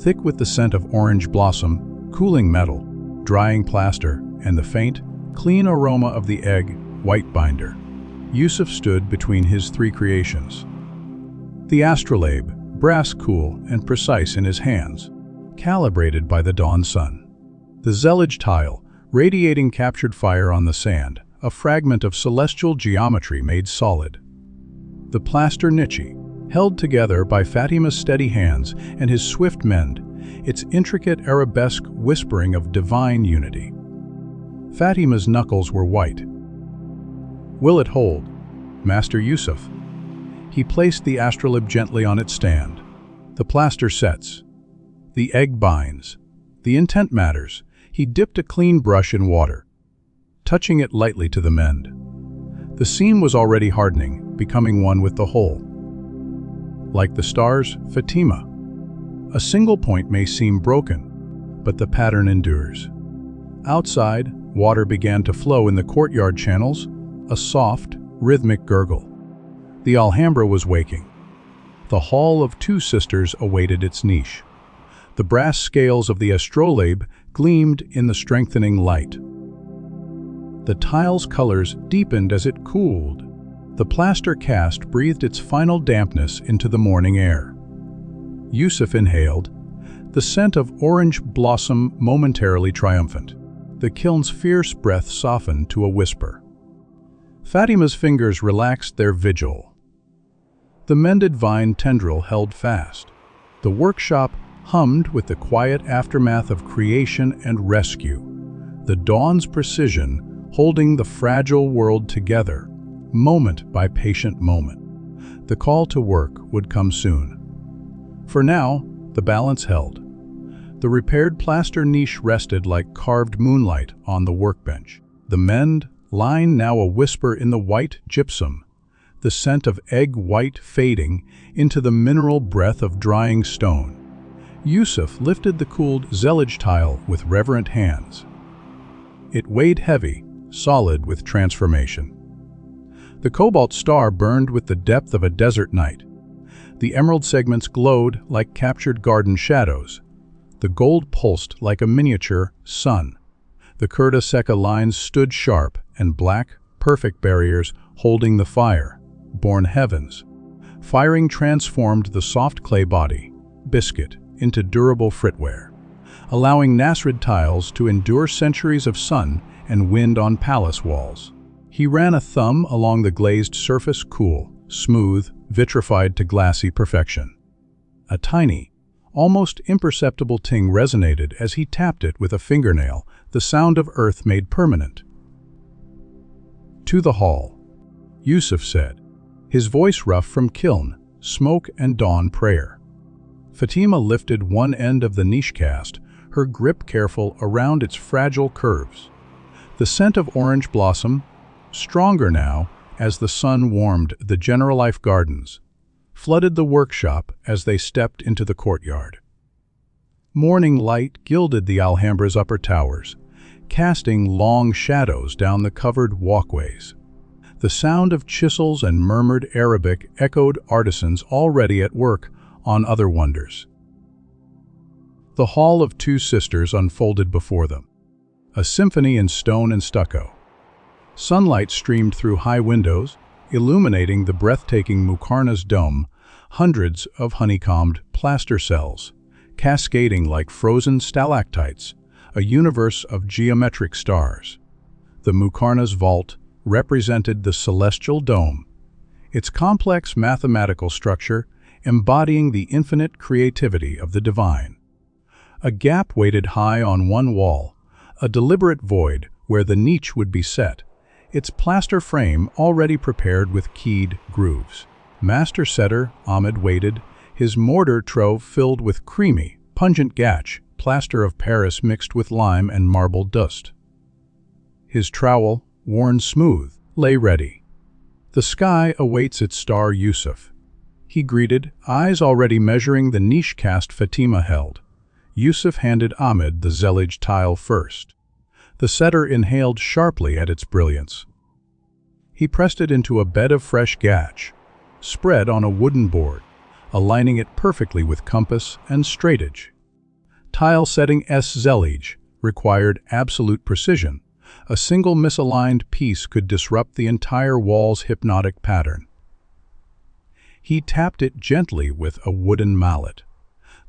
thick with the scent of orange blossom, cooling metal, drying plaster, and the faint, clean aroma of the egg white binder. Yusuf stood between his three creations. The astrolabe, brass cool and precise in his hands, calibrated by the dawn sun. The zellige tile, radiating captured fire on the sand, a fragment of celestial geometry made solid. The plaster niche, held together by Fatima's steady hands and his swift mend, its intricate arabesque whispering of divine unity. Fatima's knuckles were white. "Will it hold, Master Yusuf?" He placed the astrolabe gently on its stand. The plaster sets. The egg binds. The intent matters. He dipped a clean brush in water, touching it lightly to the mend. The seam was already hardening, becoming one with the whole. Like the stars, Fatima. A single point may seem broken, but the pattern endures. Outside, water began to flow in the courtyard channels, a soft, rhythmic gurgle. The Alhambra was waking. The Hall of Two Sisters awaited its niche. The brass scales of the astrolabe gleamed in the strengthening light. The tile's colors deepened as it cooled. The plaster cast breathed its final dampness into the morning air. Yusuf inhaled, the scent of orange blossom momentarily triumphant. The kiln's fierce breath softened to a whisper. Fatima's fingers relaxed their vigil. The mended vine tendril held fast. The workshop hummed with the quiet aftermath of creation and rescue, the dawn's precision holding the fragile world together, moment by patient moment. The call to work would come soon. For now, the balance held. The repaired plaster niche rested like carved moonlight on the workbench. The mend line now a whisper in the white gypsum, the scent of egg white fading into the mineral breath of drying stone. Yusuf lifted the cooled zellige tile with reverent hands. It weighed heavy, solid with transformation. The cobalt star burned with the depth of a desert night. The emerald segments glowed like captured garden shadows. The gold pulsed like a miniature sun. The curta seca lines stood sharp and black, perfect barriers holding the fire, born heavens. Firing transformed the soft clay body, biscuit, into durable fritware, allowing Nasrid tiles to endure centuries of sun and wind on palace walls. He ran a thumb along the glazed surface, cool, smooth, vitrified to glassy perfection. A tiny, almost imperceptible ting resonated as he tapped it with a fingernail, the sound of earth made permanent. "To the hall," Yusuf said, his voice rough from kiln, smoke and dawn prayer. Fatima lifted one end of the niche cast, her grip careful around its fragile curves. The scent of orange blossom, stronger now as the sun warmed the Generalife gardens, flooded the workshop as they stepped into the courtyard. Morning light gilded the Alhambra's upper towers, casting long shadows down the covered walkways. The sound of chisels and murmured Arabic echoed artisans already at work on other wonders. The Hall of Two Sisters unfolded before them, a symphony in stone and stucco. Sunlight streamed through high windows, illuminating the breathtaking Muqarnas dome, hundreds of honeycombed plaster cells, cascading like frozen stalactites, a universe of geometric stars. The Muqarnas vault represented the celestial dome, its complex mathematical structure embodying the infinite creativity of the divine. A gap waited high on one wall, a deliberate void where the niche would be set, its plaster frame already prepared with keyed grooves. Master setter Ahmed waited, his mortar trove filled with creamy, pungent gatch, plaster of Paris mixed with lime and marble dust. His trowel, worn smooth, lay ready. The sky awaits its star Yusuf. He greeted, eyes already measuring the niche cast Fatima held. Yusuf handed Ahmed the zellige tile first. The setter inhaled sharply at its brilliance. He pressed it into a bed of fresh gatch, spread on a wooden board, aligning it perfectly with compass and straightage. Tile setting S zellige required absolute precision. A single misaligned piece could disrupt the entire wall's hypnotic pattern. He tapped it gently with a wooden mallet.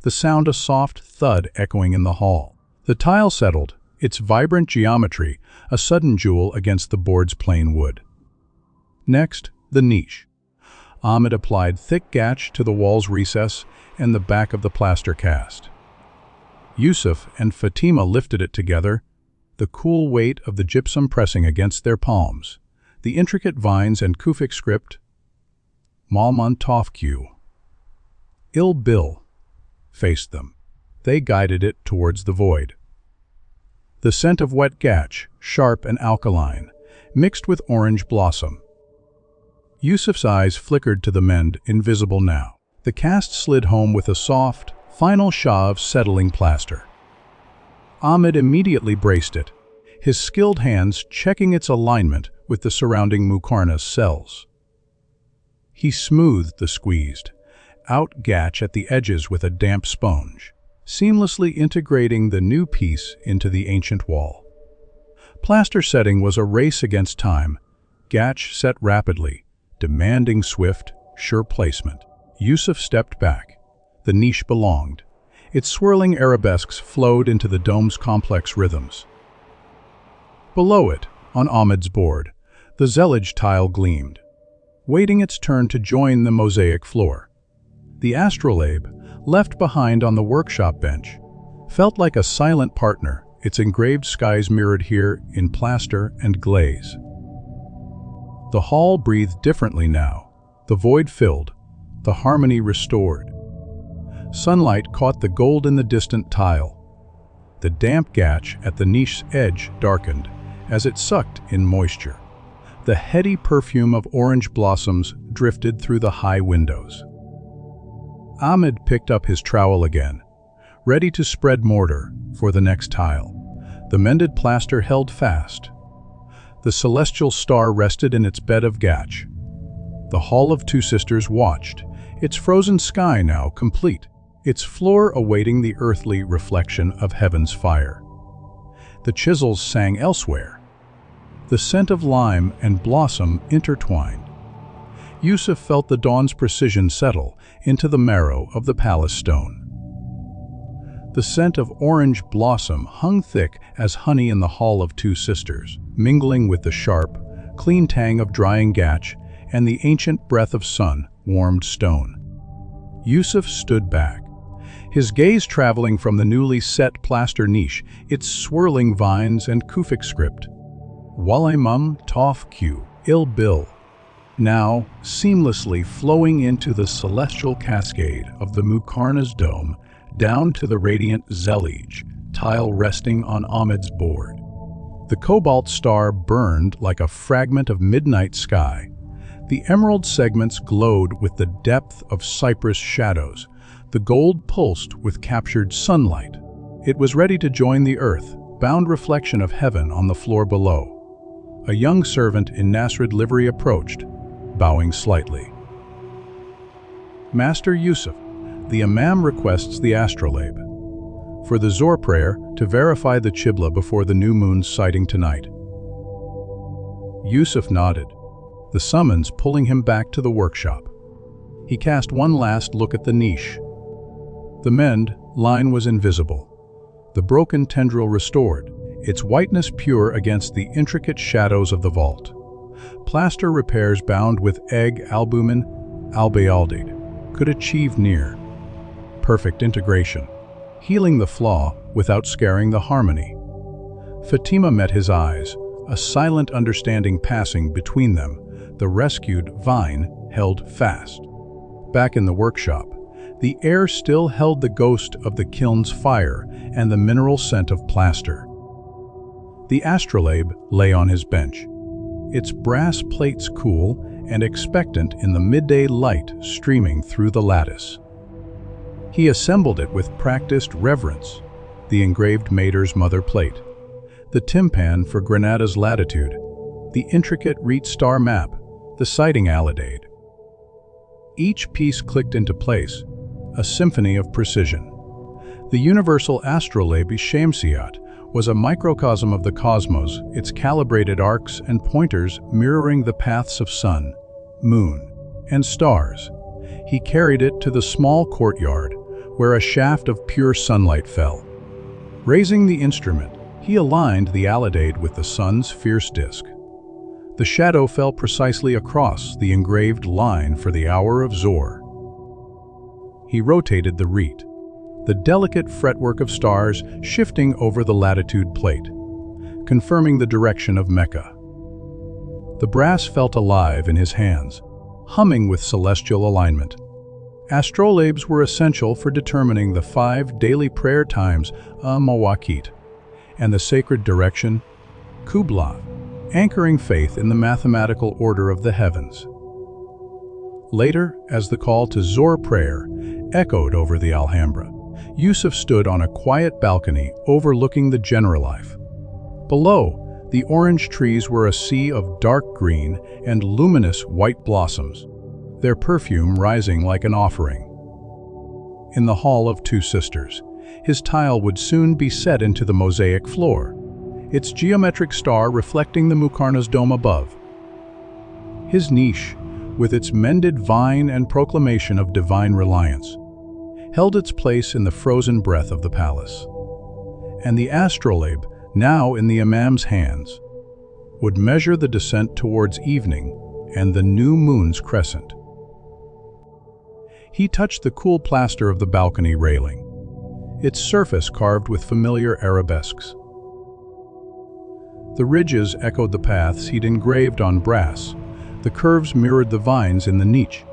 The sound a soft thud echoing in the hall. The tile settled, its vibrant geometry a sudden jewel against the board's plain wood. Next, the niche. Ahmed applied thick gatch to the wall's recess and the back of the plaster cast. Yusuf and Fatima lifted it together, the cool weight of the gypsum pressing against their palms. The intricate vines and Kufic script, Malman Tofq, Il Bil, faced them. They guided it towards the void. The scent of wet gatch, sharp and alkaline, mixed with orange blossom. Yusuf's eyes flickered to the mend, invisible now. The cast slid home with a soft, final shah of settling plaster. Ahmed immediately braced it, his skilled hands checking its alignment with the surrounding muqarnas cells. He smoothed the squeezed out gatch at the edges with a damp sponge, seamlessly integrating the new piece into the ancient wall. Plaster setting was a race against time, gatch set rapidly, demanding swift, sure placement. Yusuf stepped back. The niche belonged. Its swirling arabesques flowed into the dome's complex rhythms. Below it, on Ahmed's board, the zellige tile gleamed, waiting its turn to join the mosaic floor. The astrolabe, left behind on the workshop bench, felt like a silent partner, its engraved skies mirrored here in plaster and glaze. The hall breathed differently now, the void filled, the harmony restored. Sunlight caught the gold in the distant tile. The damp gatch at the niche's edge darkened as it sucked in moisture. The heady perfume of orange blossoms drifted through the high windows. Ahmed picked up his trowel again, ready to spread mortar for the next tile. The mended plaster held fast. The celestial star rested in its bed of gatch. The Hall of Two Sisters watched, its frozen sky now complete, its floor awaiting the earthly reflection of heaven's fire. The chisels sang elsewhere. The scent of lime and blossom intertwined. Yusuf felt the dawn's precision settle into the marrow of the palace stone. The scent of orange blossom hung thick as honey in the Hall of Two Sisters, mingling with the sharp, clean tang of drying gatch and the ancient breath of sun-warmed stone. Yusuf stood back, his gaze traveling from the newly set plaster niche, its swirling vines and Kufic script, Walimum Tofq Il Bil, now seamlessly flowing into the celestial cascade of the muqarnas dome down to the radiant zellige tile resting on Ahmed's board. The cobalt star burned like a fragment of midnight sky. The emerald segments glowed with the depth of cypress shadows. The gold pulsed with captured sunlight. It was ready to join the earth-bound reflection of heaven on the floor below. A young servant in Nasrid livery approached, bowing slightly. Master Yusuf, the Imam requests the astrolabe for the Zohr prayer to verify the Qibla before the new moon's sighting tonight. Yusuf nodded, the summons pulling him back to the workshop. He cast one last look at the niche. The mend line was invisible, the broken tendril restored, its whiteness pure against the intricate shadows of the vault. Plaster repairs bound with egg albumin albayaldate could achieve near perfect integration, healing the flaw without scaring the harmony. Fatima met his eyes, a silent understanding passing between them, the rescued vine held fast. Back in the workshop, the air still held the ghost of the kiln's fire and the mineral scent of plaster. The astrolabe lay on his bench, its brass plates cool and expectant in the midday light streaming through the lattice. He assembled it with practiced reverence, the engraved Mater's mother plate, the tympan for Granada's latitude, the intricate Rete star map, the sighting alidade. Each piece clicked into place, a symphony of precision. The universal astrolabe Shamsiyat was a microcosm of the cosmos, its calibrated arcs and pointers mirroring the paths of sun, moon, and stars. He carried it to the small courtyard, where a shaft of pure sunlight fell. Raising the instrument, he aligned the alidade with the sun's fierce disk. The shadow fell precisely across the engraved line for the hour of Zor. He rotated the Rete, the delicate fretwork of stars shifting over the latitude plate, confirming the direction of Mecca. The brass felt alive in his hands, humming with celestial alignment. Astrolabes were essential for determining the 5 daily prayer times, mawaqit, and the sacred direction, qibla, anchoring faith in the mathematical order of the heavens. Later, as the call to Zor prayer echoed over the Alhambra, Yusuf stood on a quiet balcony overlooking the general life. Below, the orange trees were a sea of dark green and luminous white blossoms, their perfume rising like an offering. In the Hall of Two Sisters, his tile would soon be set into the mosaic floor, its geometric star reflecting the Muqarna's dome above. His niche, with its mended vine and proclamation of divine reliance, held its place in the frozen breath of the palace. And the astrolabe, now in the imam's hands, would measure the descent towards evening and the new moon's crescent. He touched the cool plaster of the balcony railing, its surface carved with familiar arabesques. The ridges echoed the paths he'd engraved on brass, the curves mirrored the vines in the niche.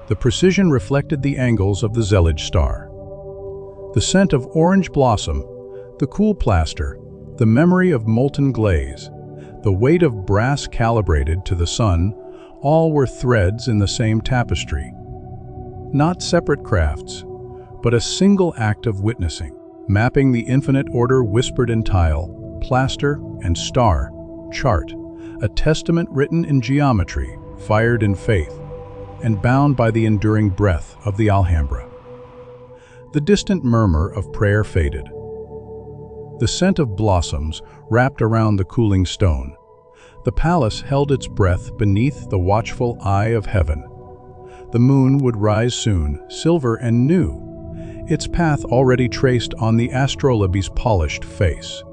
The precision reflected the angles of the Zellige star. The scent of orange blossom, the cool plaster, the memory of molten glaze, the weight of brass calibrated to the sun, all were threads in the same tapestry. Not separate crafts, but a single act of witnessing, mapping the infinite order whispered in tile, plaster, and star, chart, a testament written in geometry, fired in faith, and bound by the enduring breath of the Alhambra. The distant murmur of prayer faded. The scent of blossoms wrapped around the cooling stone. The palace held its breath beneath the watchful eye of heaven. The moon would rise soon, silver and new, its path already traced on the astrolabe's polished face.